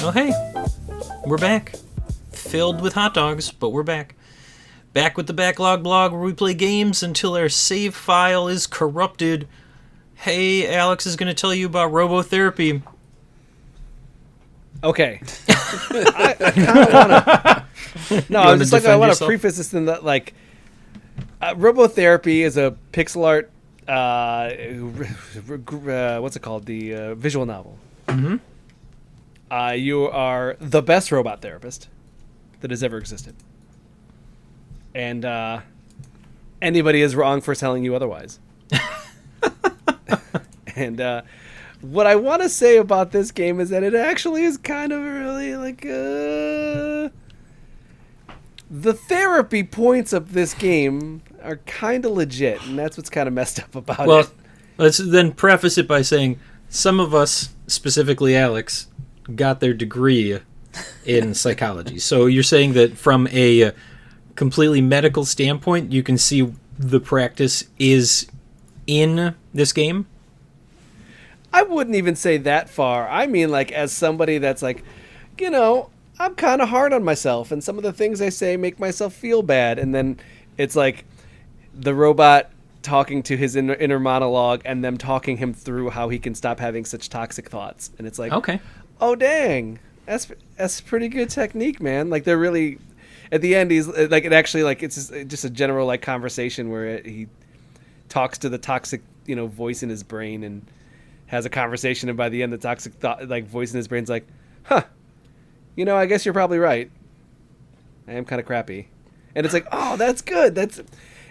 Oh, hey, we're back. Filled with hot dogs, but we're back. Back with the Backlog Blog, where we play games until our save file is corrupted. Hey, Alex is going to tell you about Robotherapy. Okay. I kind of want to... No, I'm just like, I want to preface this in that, like, Robotherapy is a pixel art, what's it called? The visual novel. Mm-hmm. You are the best robot therapist that has ever existed. And anybody is wrong for telling you otherwise. And what I want to say about this game is that it actually is kind of really like... the therapy points of this game are kind of legit, and that's what's kind of messed up about it. Well, let's then preface it by saying some of us, specifically Alex, got their degree in psychology. So you're saying that from a completely medical standpoint, you can see the practice is in this game? I wouldn't even say that far. I mean, like, as somebody that's like, I'm kind of hard on myself, and some of the things I say make myself feel bad. And then it's like the robot talking to his inner monologue and them talking him through how he can stop having such toxic thoughts. And it's like, okay, oh, dang, that's pretty good technique, man. Like, they're really, at the end, he's like, it actually, like, it's just a general, like, conversation where he talks to the toxic, voice in his brain and has a conversation. And by the end, the toxic thought, like, voice in his brain's like, huh. I guess you're probably right. I am kind of crappy. And it's like, oh, that's good.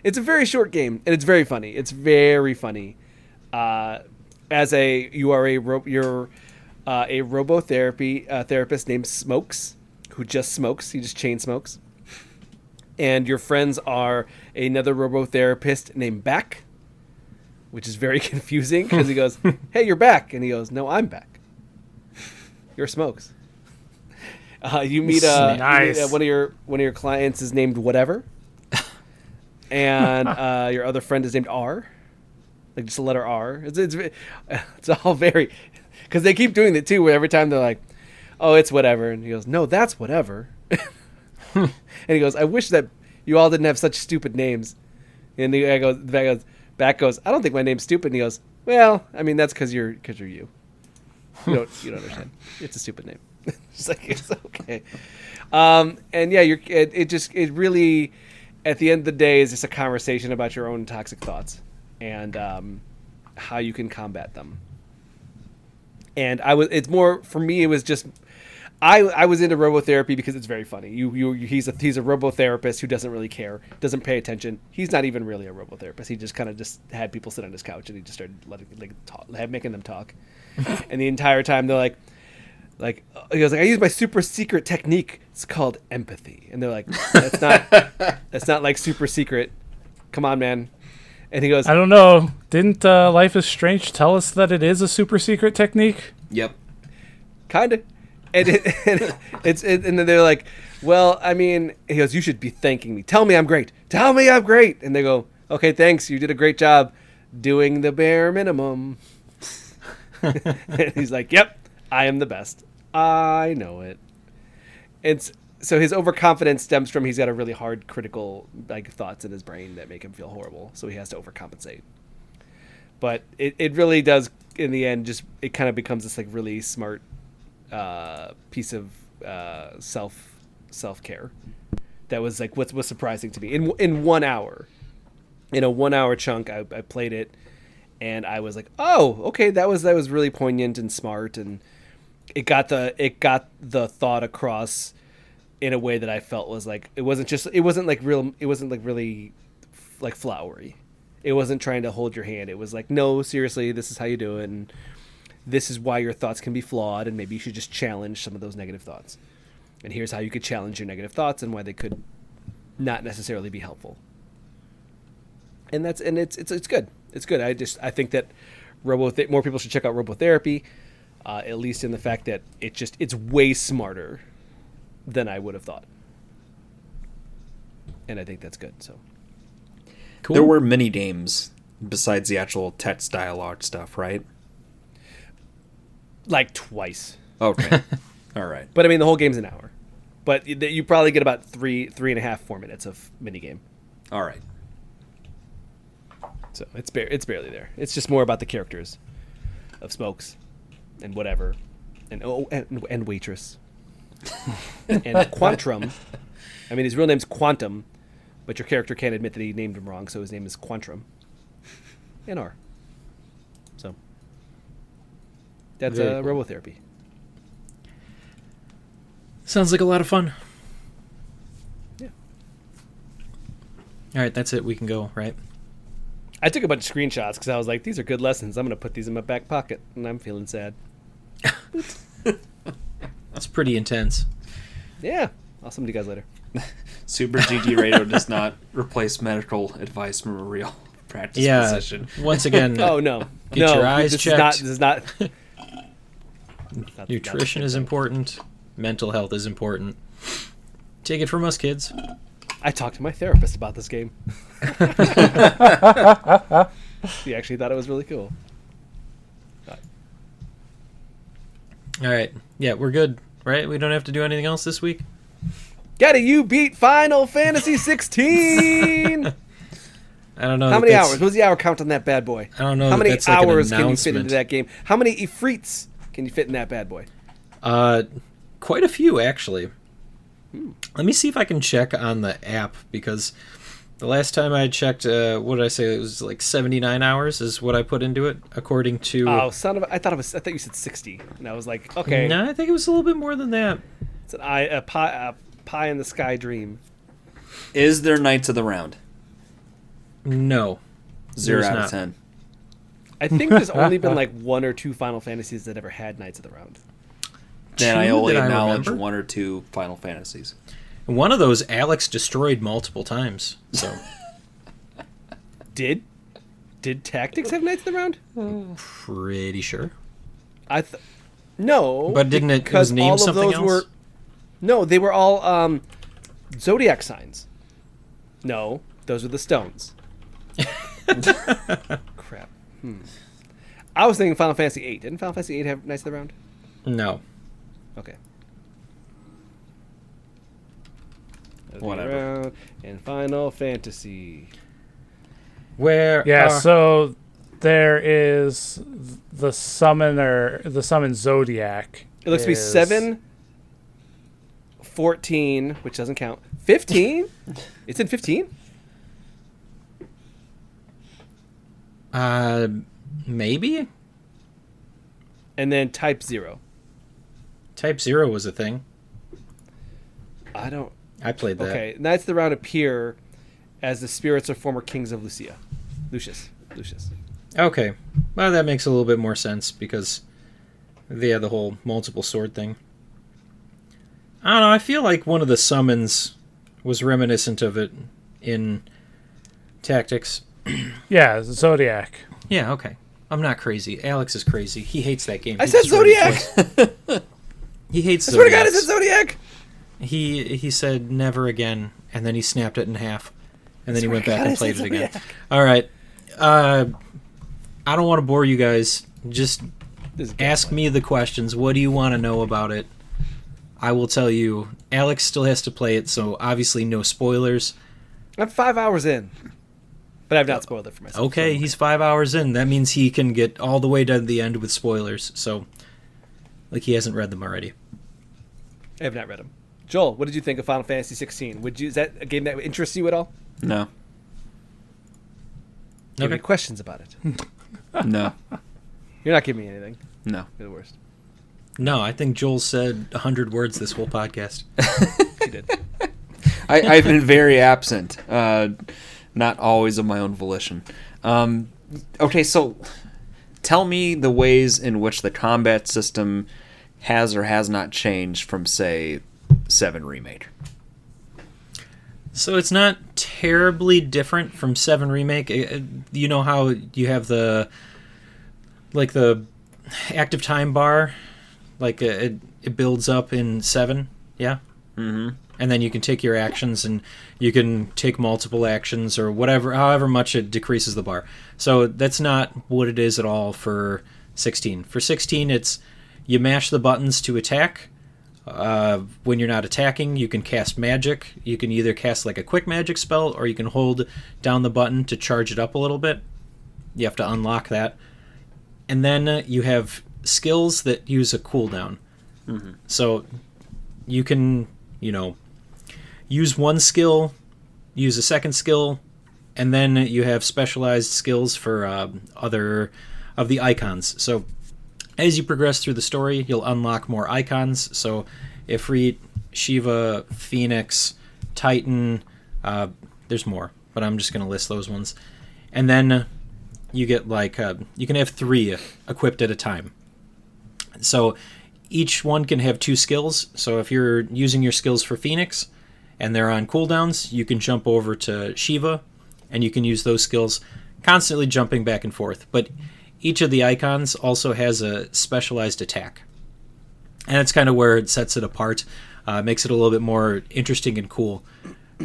It's a very short game, and it's very funny. It's very funny. You're a robotherapy therapist named Smokes, who just smokes. He just chain smokes. And your friends are another robotherapist named Back, which is very confusing because he goes, hey, you're back. And he goes, no, I'm back. You're Smokes. You meet nice. One of your clients is named Whatever, and your other friend is named R, like just the letter R. It's all very, because they keep doing it too. Where every time they're like, "Oh, it's Whatever," and he goes, "No, that's Whatever." And he goes, I wish that you all didn't have such stupid names. And the guy goes, back goes, I don't think my name's stupid. And he goes, well, I mean, that's because you're you. You don't understand. It's a stupid name. It's like, it's okay. And yeah, it really, at the end of the day, is just a conversation about your own toxic thoughts and how you can combat them. And it's more for me. It was just I was into Robotherapy because it's very funny. He's a robotherapist who doesn't really care, doesn't pay attention. He's not even really a robotherapist. He just kind of just had people sit on his couch and he just started making them talk. And the entire time they're like he goes like, I use my super secret technique. It's called empathy. And they're like, that's not like super secret. Come on, man. And he goes, I don't know. Didn't Life is Strange tell us that it is a super secret technique? Yep. Kind of. And then they're like, well, I mean, he goes, you should be thanking me. Tell me I'm great. Tell me I'm great. And they go, okay, thanks. You did a great job doing the bare minimum. And he's like, yep, I am the best. I know it. So his overconfidence stems from he's got a really hard critical thoughts in his brain that make him feel horrible. So he has to overcompensate. But it really does, in the end, just it kind of becomes this really smart piece of self-care that was what was surprising to me in 1 hour. In a 1 hour chunk, I played it, and I was like, oh, okay, that was really poignant and smart, and it got the thought across in a way that I felt was it wasn't really flowery. It wasn't trying to hold your hand. It was like, no, seriously, this is how you do it, and this is why your thoughts can be flawed, and maybe you should just challenge some of those negative thoughts. And here's how you could challenge your negative thoughts and why they could not necessarily be helpful. And it's good. It's good. I think that more people should check out Robotherapy, at least in the fact that it's way smarter than I would have thought. And I think that's good. So cool. There were mini games besides the actual text dialogue stuff, right? Twice. Okay. All right. But I mean, the whole game's an hour. But you probably get about 3.5, 4 minutes of minigame. All right. So it's barely there. It's just more about the characters of Smokes and whatever, and Waitress and Quantrum. I mean, his real name's Quantum, but your character can't admit that he named him wrong, so his name is Quantrum. And R. So that's Robotherapy. Sounds like a lot of fun. Yeah. All right, that's it. We can go, right? I took a bunch of screenshots because I was like, these are good lessons. I'm going to put these in my back pocket, and I'm feeling sad. That's pretty intense. Yeah. I'll send it to you guys later. Super GG Radio does not replace medical advice from a real practice physician. Once again, oh, no. Get your eyes checked. This is not... Nutrition is important. Mental health is important. Take it from us, kids. I talked to my therapist about this game. He actually thought it was really cool. All right. Yeah, we're good, right? We don't have to do anything else this week? You beat Final Fantasy 16! I don't know. How many hours? What was the hour count on that bad boy? I don't know. How many hours can you fit into that game? How many Ifrits can you fit in that bad boy? Quite a few, actually. Let me see if I can check on the app, because the last time I checked, what did I say? It was 79 hours is what I put into it, according to... Oh, son of a... I thought you said 60. And I was like, okay. No, I think it was a little bit more than that. It's a pie in the sky dream. Is there Knights of the Round? No. 0 out of 10. I think there's only been 1 or 2 Final Fantasies that ever had Knights of the Round. Then I only acknowledge 1 or 2 Final Fantasies. One of those Alex destroyed multiple times. So Did Tactics have Knights of the Round? Pretty sure. No. But didn't it was named something else? No, they were all zodiac signs. No, those were the stones. Crap. I was thinking Final Fantasy VIII. Didn't Final Fantasy VIII have Knights of the Round? No. Okay. Whatever. Round in Final Fantasy. Where? Yeah, so there is the summon Zodiac. It looks to be 7, 14, which doesn't count. 15? It's in 15? Maybe. And then Type 0. Type 0 was a thing. I played that. Okay, Knights of the Round appear as the spirits of former kings of Lucius. Okay. Well, that makes a little bit more sense because they had the whole multiple sword thing. I don't know. I feel like one of the summons was reminiscent of it in Tactics. Yeah, Zodiac. Yeah, okay. I'm not crazy. Alex is crazy. He hates that game. I He said destroyed it Zodiac! twice. He hates I swear to God, I Zodiacs. said Zodiac! He said never again, and then he snapped it in half, and then he went back God, I and played it said again. Zodiac. All right. I don't want to bore you guys. Just This is ask me the questions. What do you want to know about it? I will tell you. Alex still has to play it, so obviously no spoilers. I'm 5 hours in. But I've not spoiled it for myself. Okay, so- he's 5 hours in. That means he can get all the way to the end with spoilers. So, like he hasn't read them already. I have not read them. Joel, what did you think of Final Fantasy 16? Is that a game that interests you at all? No. Do you have Okay. any questions about it? No. You're not giving me anything. No. You're the worst. No, I think Joel said 100 words this whole podcast. You did. I've been very absent. Not always of my own volition. Okay, so tell me the ways in which the combat system has or has not changed from, say, 7 Remake. So it's not terribly different from 7 Remake. You know how you have the active time bar, it builds up in 7, yeah? Mm-hmm. And then you can take your actions and you can take multiple actions or whatever, however much it decreases the bar. So that's not what it is at all for 16. For 16, it's you mash the buttons to attack. When you're not attacking, you can cast magic. You can either cast like a quick magic spell or you can hold down the button to charge it up a little bit. You have to unlock that. And then you have skills that use a cooldown. Mm-hmm. So you can, use one skill, use a second skill, and then you have specialized skills for other of the icons. So as you progress through the story, you'll unlock more icons. So Ifrit, Shiva, Phoenix, Titan, there's more, but I'm just going to list those ones. And then you get you can have 3 equipped at a time. So each one can have 2 skills. So if you're using your skills for Phoenix and they're on cooldowns, you can jump over to Shiva and you can use those skills, constantly jumping back and forth. But each of the icons also has a specialized attack. And that's kind of where it sets it apart, makes it a little bit more interesting and cool.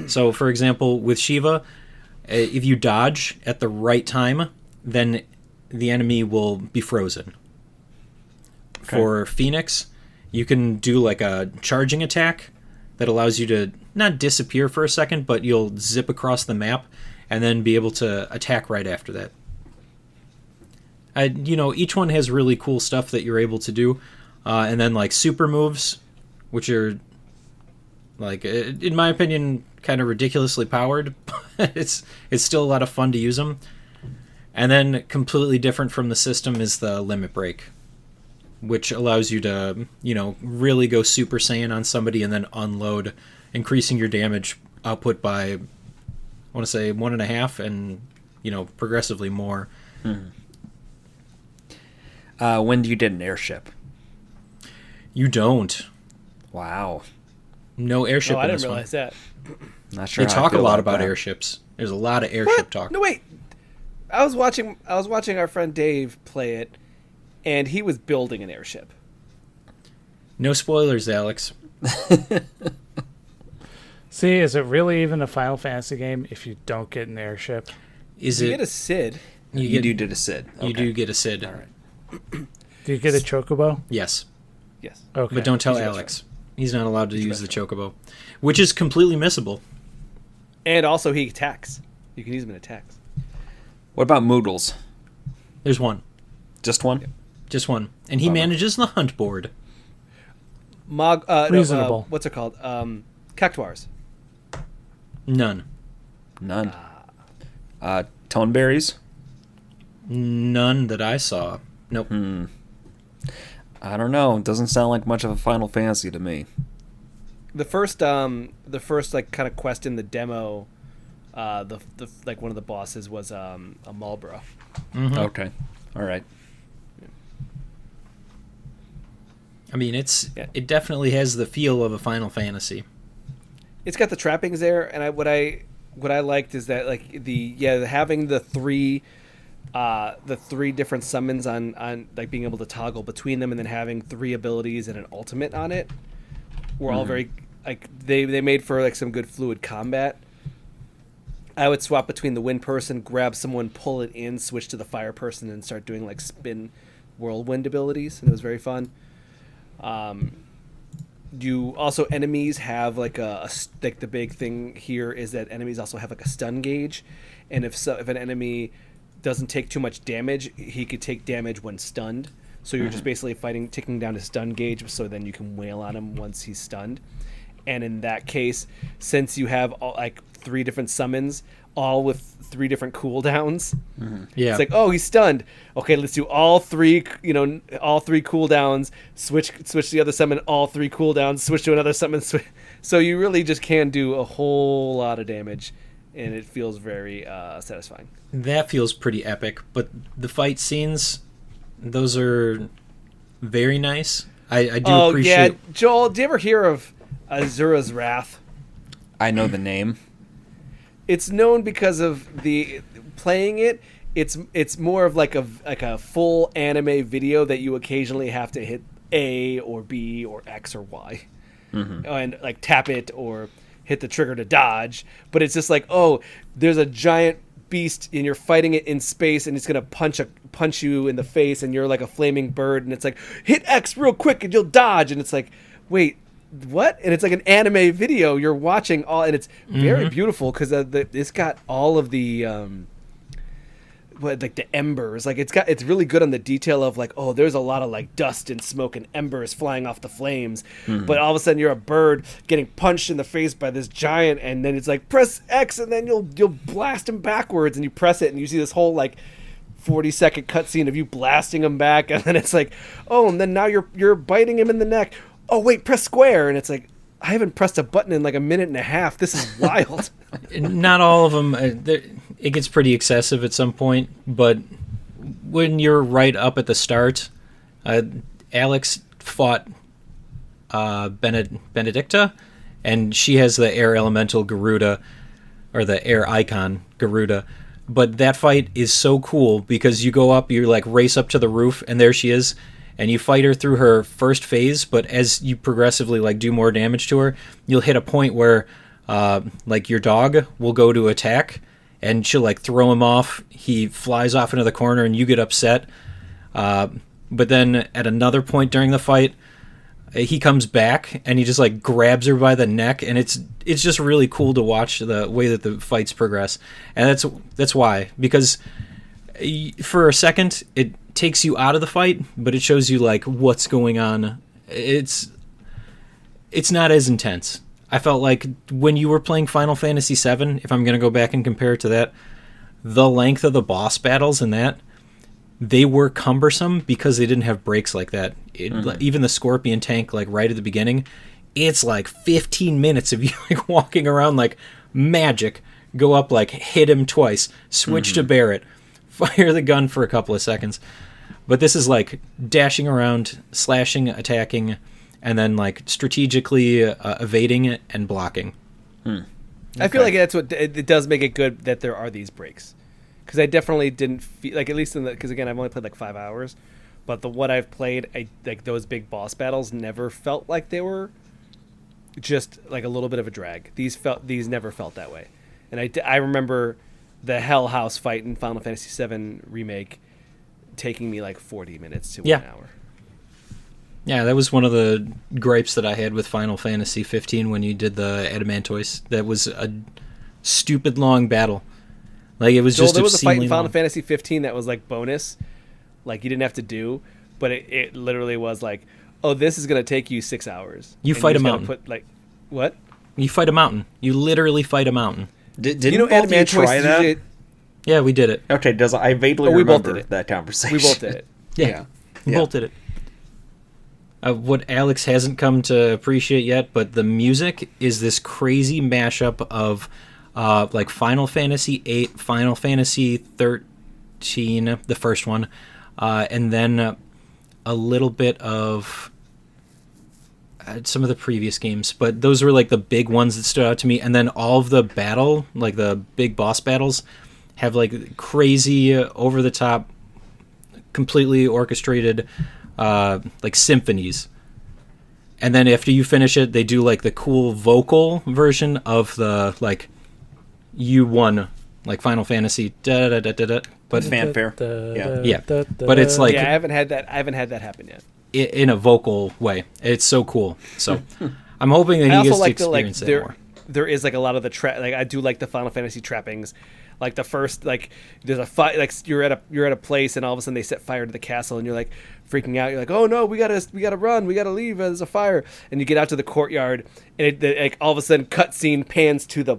So, for example, with Shiva, if you dodge at the right time, then the enemy will be frozen. Okay. For Phoenix, you can do like a charging attack that allows you to not disappear for a second, but you'll zip across the map and then be able to attack right after that. Each one has really cool stuff that you're able to do. And then like super moves, which are like, in my opinion, kind of ridiculously powered. But it's still a lot of fun to use them. And then completely different from the system is the limit break, which allows you to, really go Super Saiyan on somebody and then unload, increasing your damage output by, I want to say 1.5 and, progressively more. Mm-hmm. When do you get an airship? You don't. Wow. No airship I in didn't this one. realize that. Not sure. They how I talk a feel lot about that. airships. There's a lot of airship What? talk. No, wait. I was watching our friend Dave play it, and he was building an airship. No spoilers, Alex. See, is it really even a Final Fantasy game if you don't get an airship? Is You it? get a Sid. You do get a Sid. You Okay. do get a Sid. All right. Do you get a chocobo? Yes, Yes. Okay. but don't tell He's Alex. He's not allowed to use the chocobo, which is completely missable. And also he attacks. You can use him in attacks. What about Moodles? There's one. Just one? Just one. And he manages the hunt board. Reasonable. What's it called? Cactuars. None. None. Toneberries? None that I saw. Nope. I don't know. It doesn't sound like much of a Final Fantasy to me. The first like kind of quest in the demo, the like one of the bosses was a Marlboro. Mm-hmm. Okay. All right. I mean, it definitely has the feel of a Final Fantasy. It's got the trappings there, and what I liked is that like having the three different summons on like being able to toggle between them, and then having 3 abilities and an ultimate on it were all very like they made for like some good fluid combat. I would swap between the wind person, grab someone, pull it in, switch to the fire person, and start doing like spin whirlwind abilities, and it was very fun. You also enemies have like like the big thing here is that enemies also have like a stun gauge, and if an enemy doesn't take too much damage, he could take damage when stunned. So you're just basically taking down his stun gauge, so then you can wail on him once he's stunned. And in that case, since you have like 3 different summons, all with 3 different cooldowns, Yeah. it's like, oh, he's stunned. Okay, let's do all 3. All 3 cooldowns. Switch the other summon. All 3 cooldowns. Switch to another summon. So you really just can do a whole lot of damage, and it feels very satisfying. That feels pretty epic, but the fight scenes, those are very nice. I do appreciate... yeah. Joel, do you ever hear of Azura's Wrath? I know the name. It's known because of the playing it. It's more of like a full anime video that you occasionally have to hit A or B or X or Y, and like tap it or hit the trigger to dodge. But it's just like, oh, there's a giant beast and you're fighting it in space, and it's gonna punch you in the face, and you're like a flaming bird, and it's like, hit X real quick and you'll dodge, and it's like, wait, what? And it's like an anime video you're watching all, and it's very beautiful because it's got all of the like the embers, like it's really good on the detail of like, oh, there's a lot of like dust and smoke and embers flying off the flames, but all of a sudden you're a bird getting punched in the face by this giant, and then it's like press X and then you'll blast him backwards, and you press it and you see this whole like 40-second cutscene of you blasting him back, and then it's like, oh, and then now you're biting him in the neck. Oh wait, press square, and it's like, I haven't pressed a button in like a minute and a half. This is wild. Not all of them. It gets pretty excessive at some point, but when you're right up at the start, Alex fought Benedicta, and she has the air elemental Garuda, or the air icon Garuda. But that fight is so cool because you go up, you like race up to the roof, and there she is. And you fight her through her first phase, but as you progressively like do more damage to her, you'll hit a point where like your dog will go to attack, and she'll like throw him off. He flies off into the corner, and you get upset. But then at another point during the fight, he comes back and he just like grabs her by the neck, and it's just really cool to watch the way that the fights progress. And that's why, because for a second it takes you out of the fight, but it shows you like what's going on. It's not as intense. I felt like when you were playing Final Fantasy VII, if I'm going to go back and compare it to that, the length of the boss battles in that, they were cumbersome because they didn't have breaks like that. Even the Scorpion tank, like right at the beginning, it's like 15 minutes of you like walking around like magic. Go up, like hit him twice, switch to Barret, fire the gun for a couple of seconds. But this is like dashing around, slashing, attacking, and then like strategically evading and blocking. I feel like that's what it does make it good that there are these breaks, because I definitely didn't feel like, at least in the, because again I've only played like 5 hours, but what I've played, like those big boss battles never felt like they were just like a little bit of a drag. These never felt that way, and I remember the Hell House fight in Final Fantasy VII Remake taking me like 40 minutes to 1 hour. Yeah, that was one of the gripes that I had with Final Fantasy 15 when you did the Adamantoise. That was a stupid long battle. Like, it was Joel, just there was a fight in obscenely Final long. Fantasy 15 that was like bonus, like you didn't have to do, but it literally was like, oh, this is gonna take you 6 hours. You And fight a just gotta mountain. Put like, what? You fight a mountain. You literally fight a mountain. Didn't You know, both of you Adamantoise try is that? usually- Yeah, we did it. Okay, I vaguely Oh, we both remember did it. that conversation. We both did it. Yeah. We both did it. What Alex hasn't come to appreciate yet, but the music is this crazy mashup of like Final Fantasy VIII, Final Fantasy 13, the first one, and then a little bit of some of the previous games. But those were like the big ones that stood out to me. And then all of the battle, like the big boss battles, have like crazy, over the top, completely orchestrated like symphonies. And then after you finish it, they do like the cool vocal version of the like you won, like Final Fantasy da da da da da. But fanfare. Yeah. Yeah. But it's like Yeah, I haven't had that happen yet. in a vocal way. It's so cool. So I'm hoping that I he also gets to like experience that there. more. There is like a lot of the like I do like the Final Fantasy trappings, like the first like there's a fight like you're at a place and all of a sudden they set fire to the castle and you're like freaking out. You're like, oh no, we gotta run, we gotta leave. There's a fire, and you get out to the courtyard and it like all of a sudden cutscene pans to the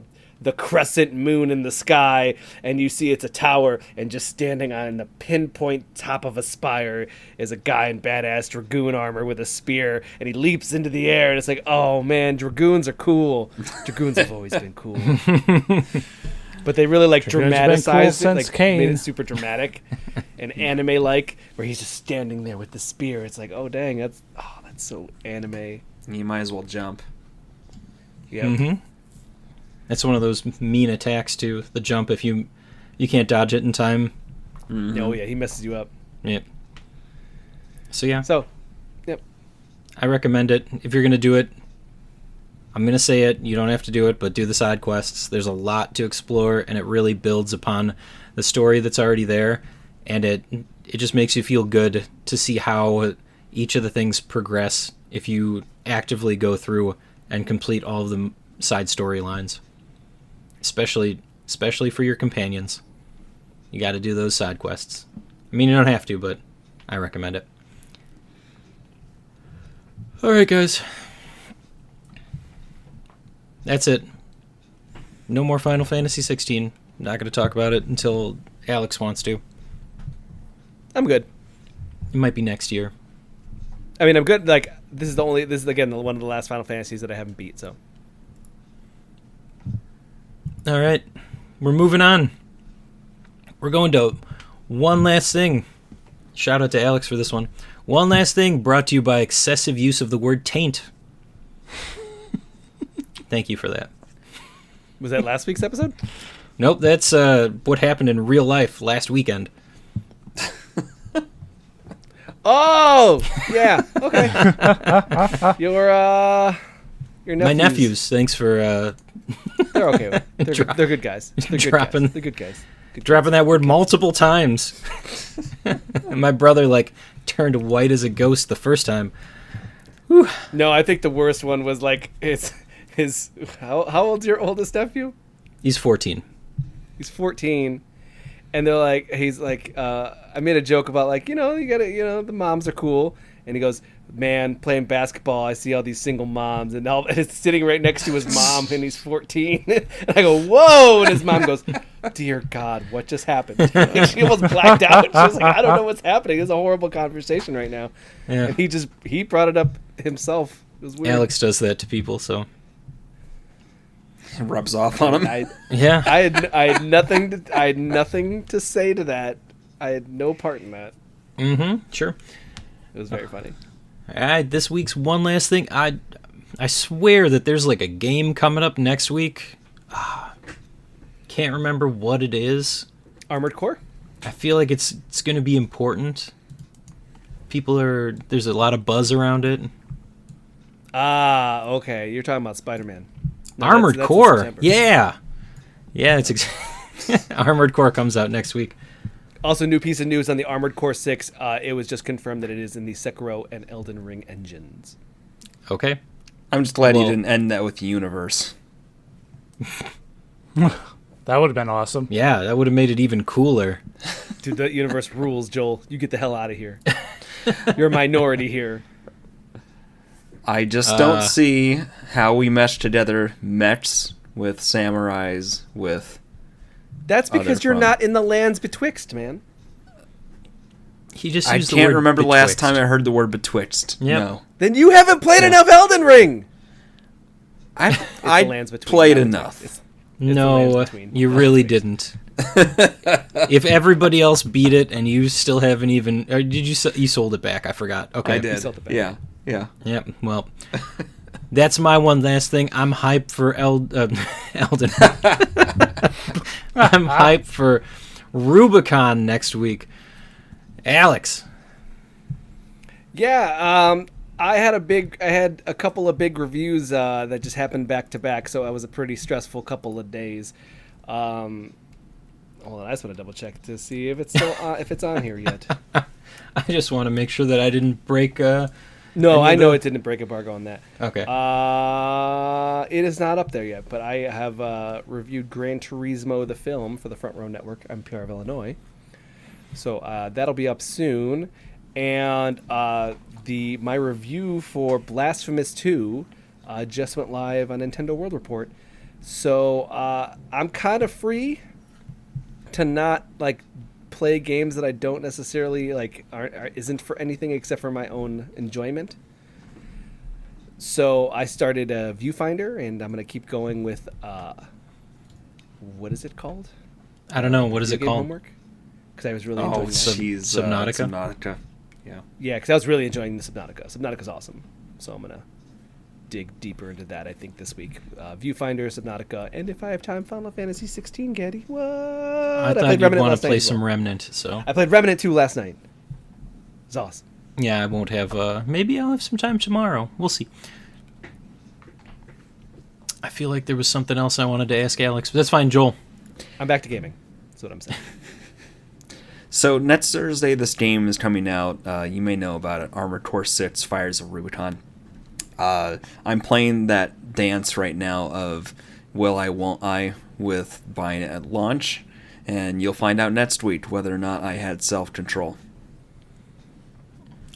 crescent moon in the sky, and you see it's a tower, and just standing on the pinpoint top of a spire is a guy in badass dragoon armor with a spear, and he leaps into the air, and it's like, oh man, dragoons are cool. Dragoons have always been cool. But they really like Dragoons have been cool dramatized it, since like Cain. made it super dramatic and anime like, where he's just standing there with the spear. It's like, oh dang, that's so anime. You might as well jump. Yeah. Mm-hmm. That's one of those mean attacks too. The jump, if you can't dodge it in time. Oh yeah, he messes you up. Yeah. So yeah, So, yep. I recommend it. If you're gonna do it, I'm gonna say it. You don't have to do it, but do the side quests. There's a lot to explore, and it really builds upon the story that's already there, and it just makes you feel good to see how each of the things progress if you actively go through and complete all of the side storylines. Especially for your companions. You got to do those side quests. I mean, you don't have to, but I recommend it. All right, guys. That's it. No more Final Fantasy 16. Not going to talk about it until Alex wants to. I'm good. It might be next year. I mean, I'm good. Like, this is again one of the last Final Fantasies that I haven't beat. So, All right. We're moving on. We're going to one last thing. Shout out to Alex for this one. One last thing brought to you by excessive use of the word taint. Thank you for that. was that last week's episode? Nope, that's what happened in real life last weekend. Oh, yeah. Okay. Your nephews. My nephews, thanks for They're okay with it. They're good guys. They're good Dropping- guys. They're good guys. Good dropping that word multiple times. And my brother, like, turned white as a ghost the first time. guys. No, I think the worst one was like his how old's your oldest nephew? He's 14. He's 14, and they're like, he's like, I made a joke about like, you gotta, the moms are cool, and he goes, man, playing basketball, I see all these single moms, and it's sitting right next to his mom, and he's 14, and I go, whoa, and his mom goes, dear God, what just happened? Like, she almost blacked out. She was like, I don't know what's happening. It's a horrible conversation right now. Yeah. And he brought it up himself. It was weird. Alex does that to people, so. It rubs off on him. Yeah. I had nothing to say to that. I had no part in that. Mm-hmm. Sure. It was very funny. All right, this week's one last thing. I swear that there's like a game coming up next week. Can't remember what it is. Armored Core? I feel like it's going to be important. There's a lot of buzz around it. Ah, okay. You're talking about Spider-Man. No, Armored that's in Core. September. Yeah. Yeah, it's Armored Core comes out next week. Also, new piece of news on the Armored Core 6. It was just confirmed that it is in the Sekiro and Elden Ring engines. Okay. I'm just glad you didn't end that with the universe. That would have been awesome. Yeah, that would have made it even cooler. Dude, the universe rules, Joel. You get the hell out of here. You're a minority here. I just don't see how we mesh together mechs with samurais with... That's because you're fun. not in the lands betwixt, man. He just I used the can't word remember the last betwixt. time I heard the word betwixt. Yep. No. Then you haven't played enough Elden Ring. I lands between, played not enough. It's No, the lands between. you really didn't. If everybody else beat it and you still haven't even... Or did you sold it back? I forgot. Okay. I did. sold it back. Yeah. Yep, well... That's my one last thing. I'm hyped for Elden. I'm hyped for Rubicon next week. Alex. Yeah, I had a couple of big reviews that just happened back to back, so it was a pretty stressful couple of days. Hold on, I just want to double check to see if it's still if it's on here yet. I just want to make sure that I didn't break. No, I know it didn't break embargo on that. Okay. It is not up there yet, but I have reviewed Gran Turismo the film for the Front Row Network. I'm PR of Illinois, so that'll be up soon. And my review for Blasphemous 2 just went live on Nintendo World Report. So I'm kind of free to not play games that I don't necessarily isn't for anything except for my own enjoyment. So I started a Viewfinder, and I'm going to keep going with what is it called? I don't know. What is Video it Game called? Homework? Because I was really enjoying that. Subnautica? Subnautica. Yeah. Yeah, because I was really enjoying the Subnautica. Subnautica's awesome. So I'm going to dig deeper into that, I think, this week. Viewfinder, Subnautica, and if I have time, Final Fantasy 16, Gaddy. What? I thought you'd want to play some Remnant, so... I played Remnant 2 last night. It's awesome. Yeah, I won't have... maybe I'll have some time tomorrow. We'll see. I feel like there was something else I wanted to ask Alex, but that's fine, Joel. I'm back to gaming. That's what I'm saying. So next Thursday, this game is coming out. You may know about it. Armored Core 6, Fires of Rubicon. I'm playing that dance right now of will I, won't I, with buying it at launch, and you'll find out next week whether or not I had self-control.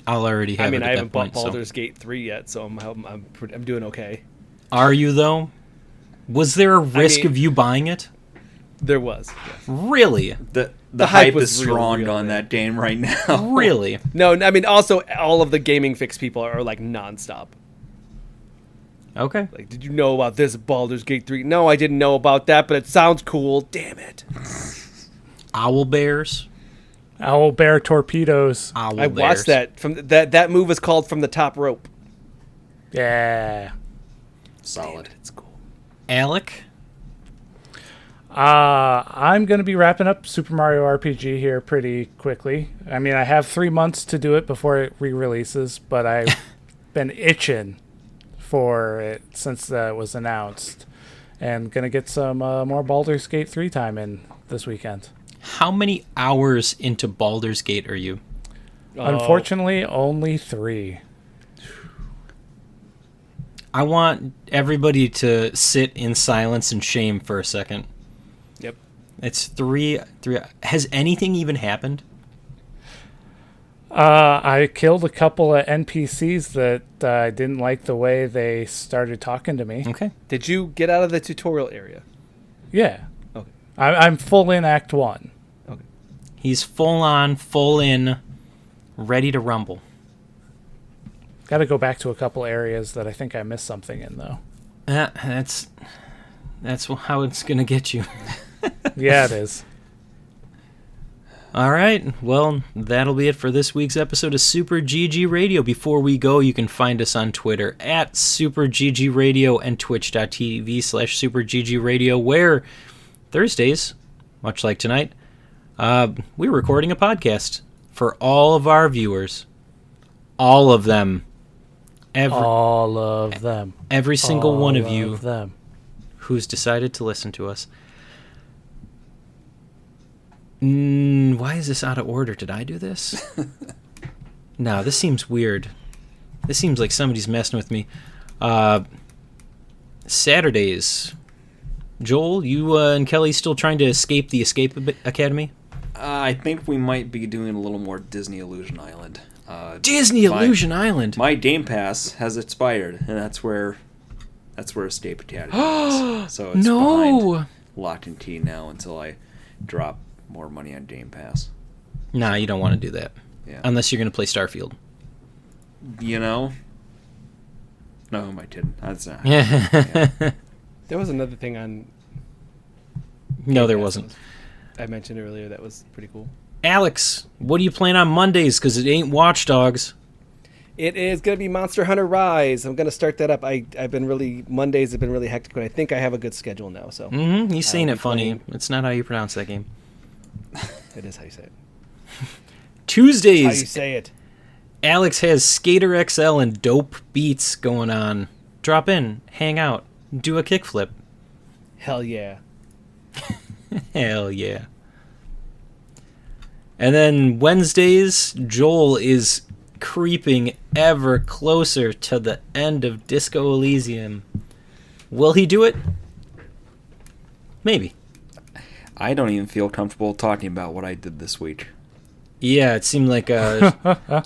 I'll already have it at I haven't that point, bought Baldur's Gate 3 yet, so I'm doing okay. Are you, though? Was there a risk of you buying it? There was. Yes. Really? The hype hype was is real, strong real, on man. that game right now. Really? No, I mean, also, all of the Gaming Fix people are nonstop. Okay. Did you know about this Baldur's Gate 3? No, I didn't know about that, but it sounds cool. Damn it. Owl bears? Owl bear torpedoes. Owl I bears. watched that. That move is called From the Top Rope. Yeah. Solid. It's cool. Alec? I'm going to be wrapping up Super Mario RPG here pretty quickly. I mean, I have 3 months to do it before it re-releases, but I've been itching for it since it was announced. And going to get some more Baldur's Gate 3 time in this weekend. How many hours into Baldur's Gate are you? Unfortunately, only 3. I want everybody to sit in silence and shame for a second. Yep. It's 3. Has anything even happened? I killed a couple of NPCs that I didn't like the way they started talking to me. Okay. Did you get out of the tutorial area? Yeah. Okay. I'm full in Act 1. Okay. He's full on, full in, ready to rumble. Got to go back to a couple areas that I think I missed something in, though. That's how it's going to get you. Yeah, it is. All right. Well, that'll be it for this week's episode of Super GG Radio. Before we go, you can find us on Twitter at Super GG Radio and twitch.tv/SuperGGRadio, where Thursdays, much like tonight, we're recording a podcast for all of our viewers. All of them. All of them. Every single one of you All of them. who's decided to listen to us. Why is this out of order? Did I do this? No, this seems weird. This seems like somebody's messing with me. Saturdays. Joel, you and Kelly still trying to escape the Escape Academy? I think we might be doing a little more Disney Illusion Island. Illusion Island? My Game Pass has expired, and that's where Escape Academy is. So it's behind lock and key now until I drop more money on Game Pass. Nah, you don't want to do that. Yeah. Unless you're going to play Starfield. You know? No, who am I kidding? That's not. Yeah. There was another thing on. No, there wasn't. I mentioned earlier that was pretty cool. Alex, what are you playing on Mondays? Because it ain't Watch Dogs. It is going to be Monster Hunter Rise. I'm going to start that up. Mondays have been really hectic, but I think I have a good schedule now. So. Mm-hmm. He's saying it funny. It's not how you pronounce that game. It is how you say it. Tuesdays. That's how you say it. Alex has Skater XL and dope beats going on. Drop in, hang out, do a kickflip. Hell yeah. Hell yeah. And then Wednesdays, Joel is creeping ever closer to the end of Disco Elysium. Will he do it? Maybe. I don't even feel comfortable talking about what I did this week. Yeah, it seemed like there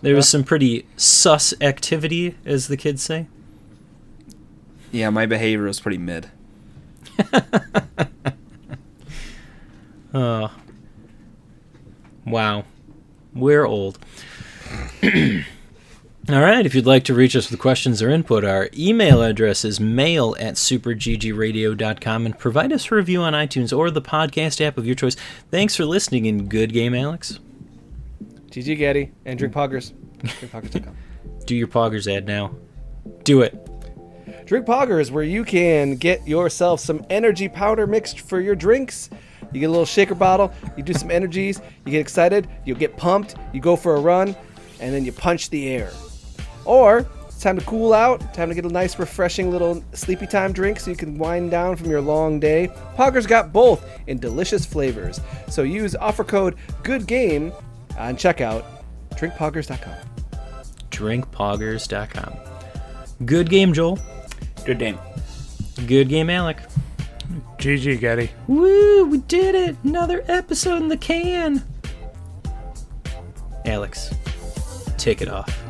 was some pretty sus activity, as the kids say. Yeah, my behavior was pretty mid. Oh. Wow. We're old. All right, if you'd like to reach us with questions or input, our email address is mail@superggradio.com, and provide us a review on iTunes or the podcast app of your choice. Thanks for listening, and good game, Alex. GG Gaddy and drink poggers. Drinkpoggers.com. Do your poggers ad now. Do it. Drink Poggers, where you can get yourself some energy powder mixed for your drinks. You get a little shaker bottle, you do some energies, you get excited, you get pumped, you go for a run, and then you punch the air. Or it's time to cool out, time to get a nice refreshing little sleepy time drink so you can wind down from your long day. Poggers got both in delicious flavors. So use offer code GOODGAME on checkout. Drinkpoggers.com. Drinkpoggers.com. Good game, Joel. Good game. Good game, Alec. GG, Getty. Woo, we did it. Another episode in the can. Alex, take it off.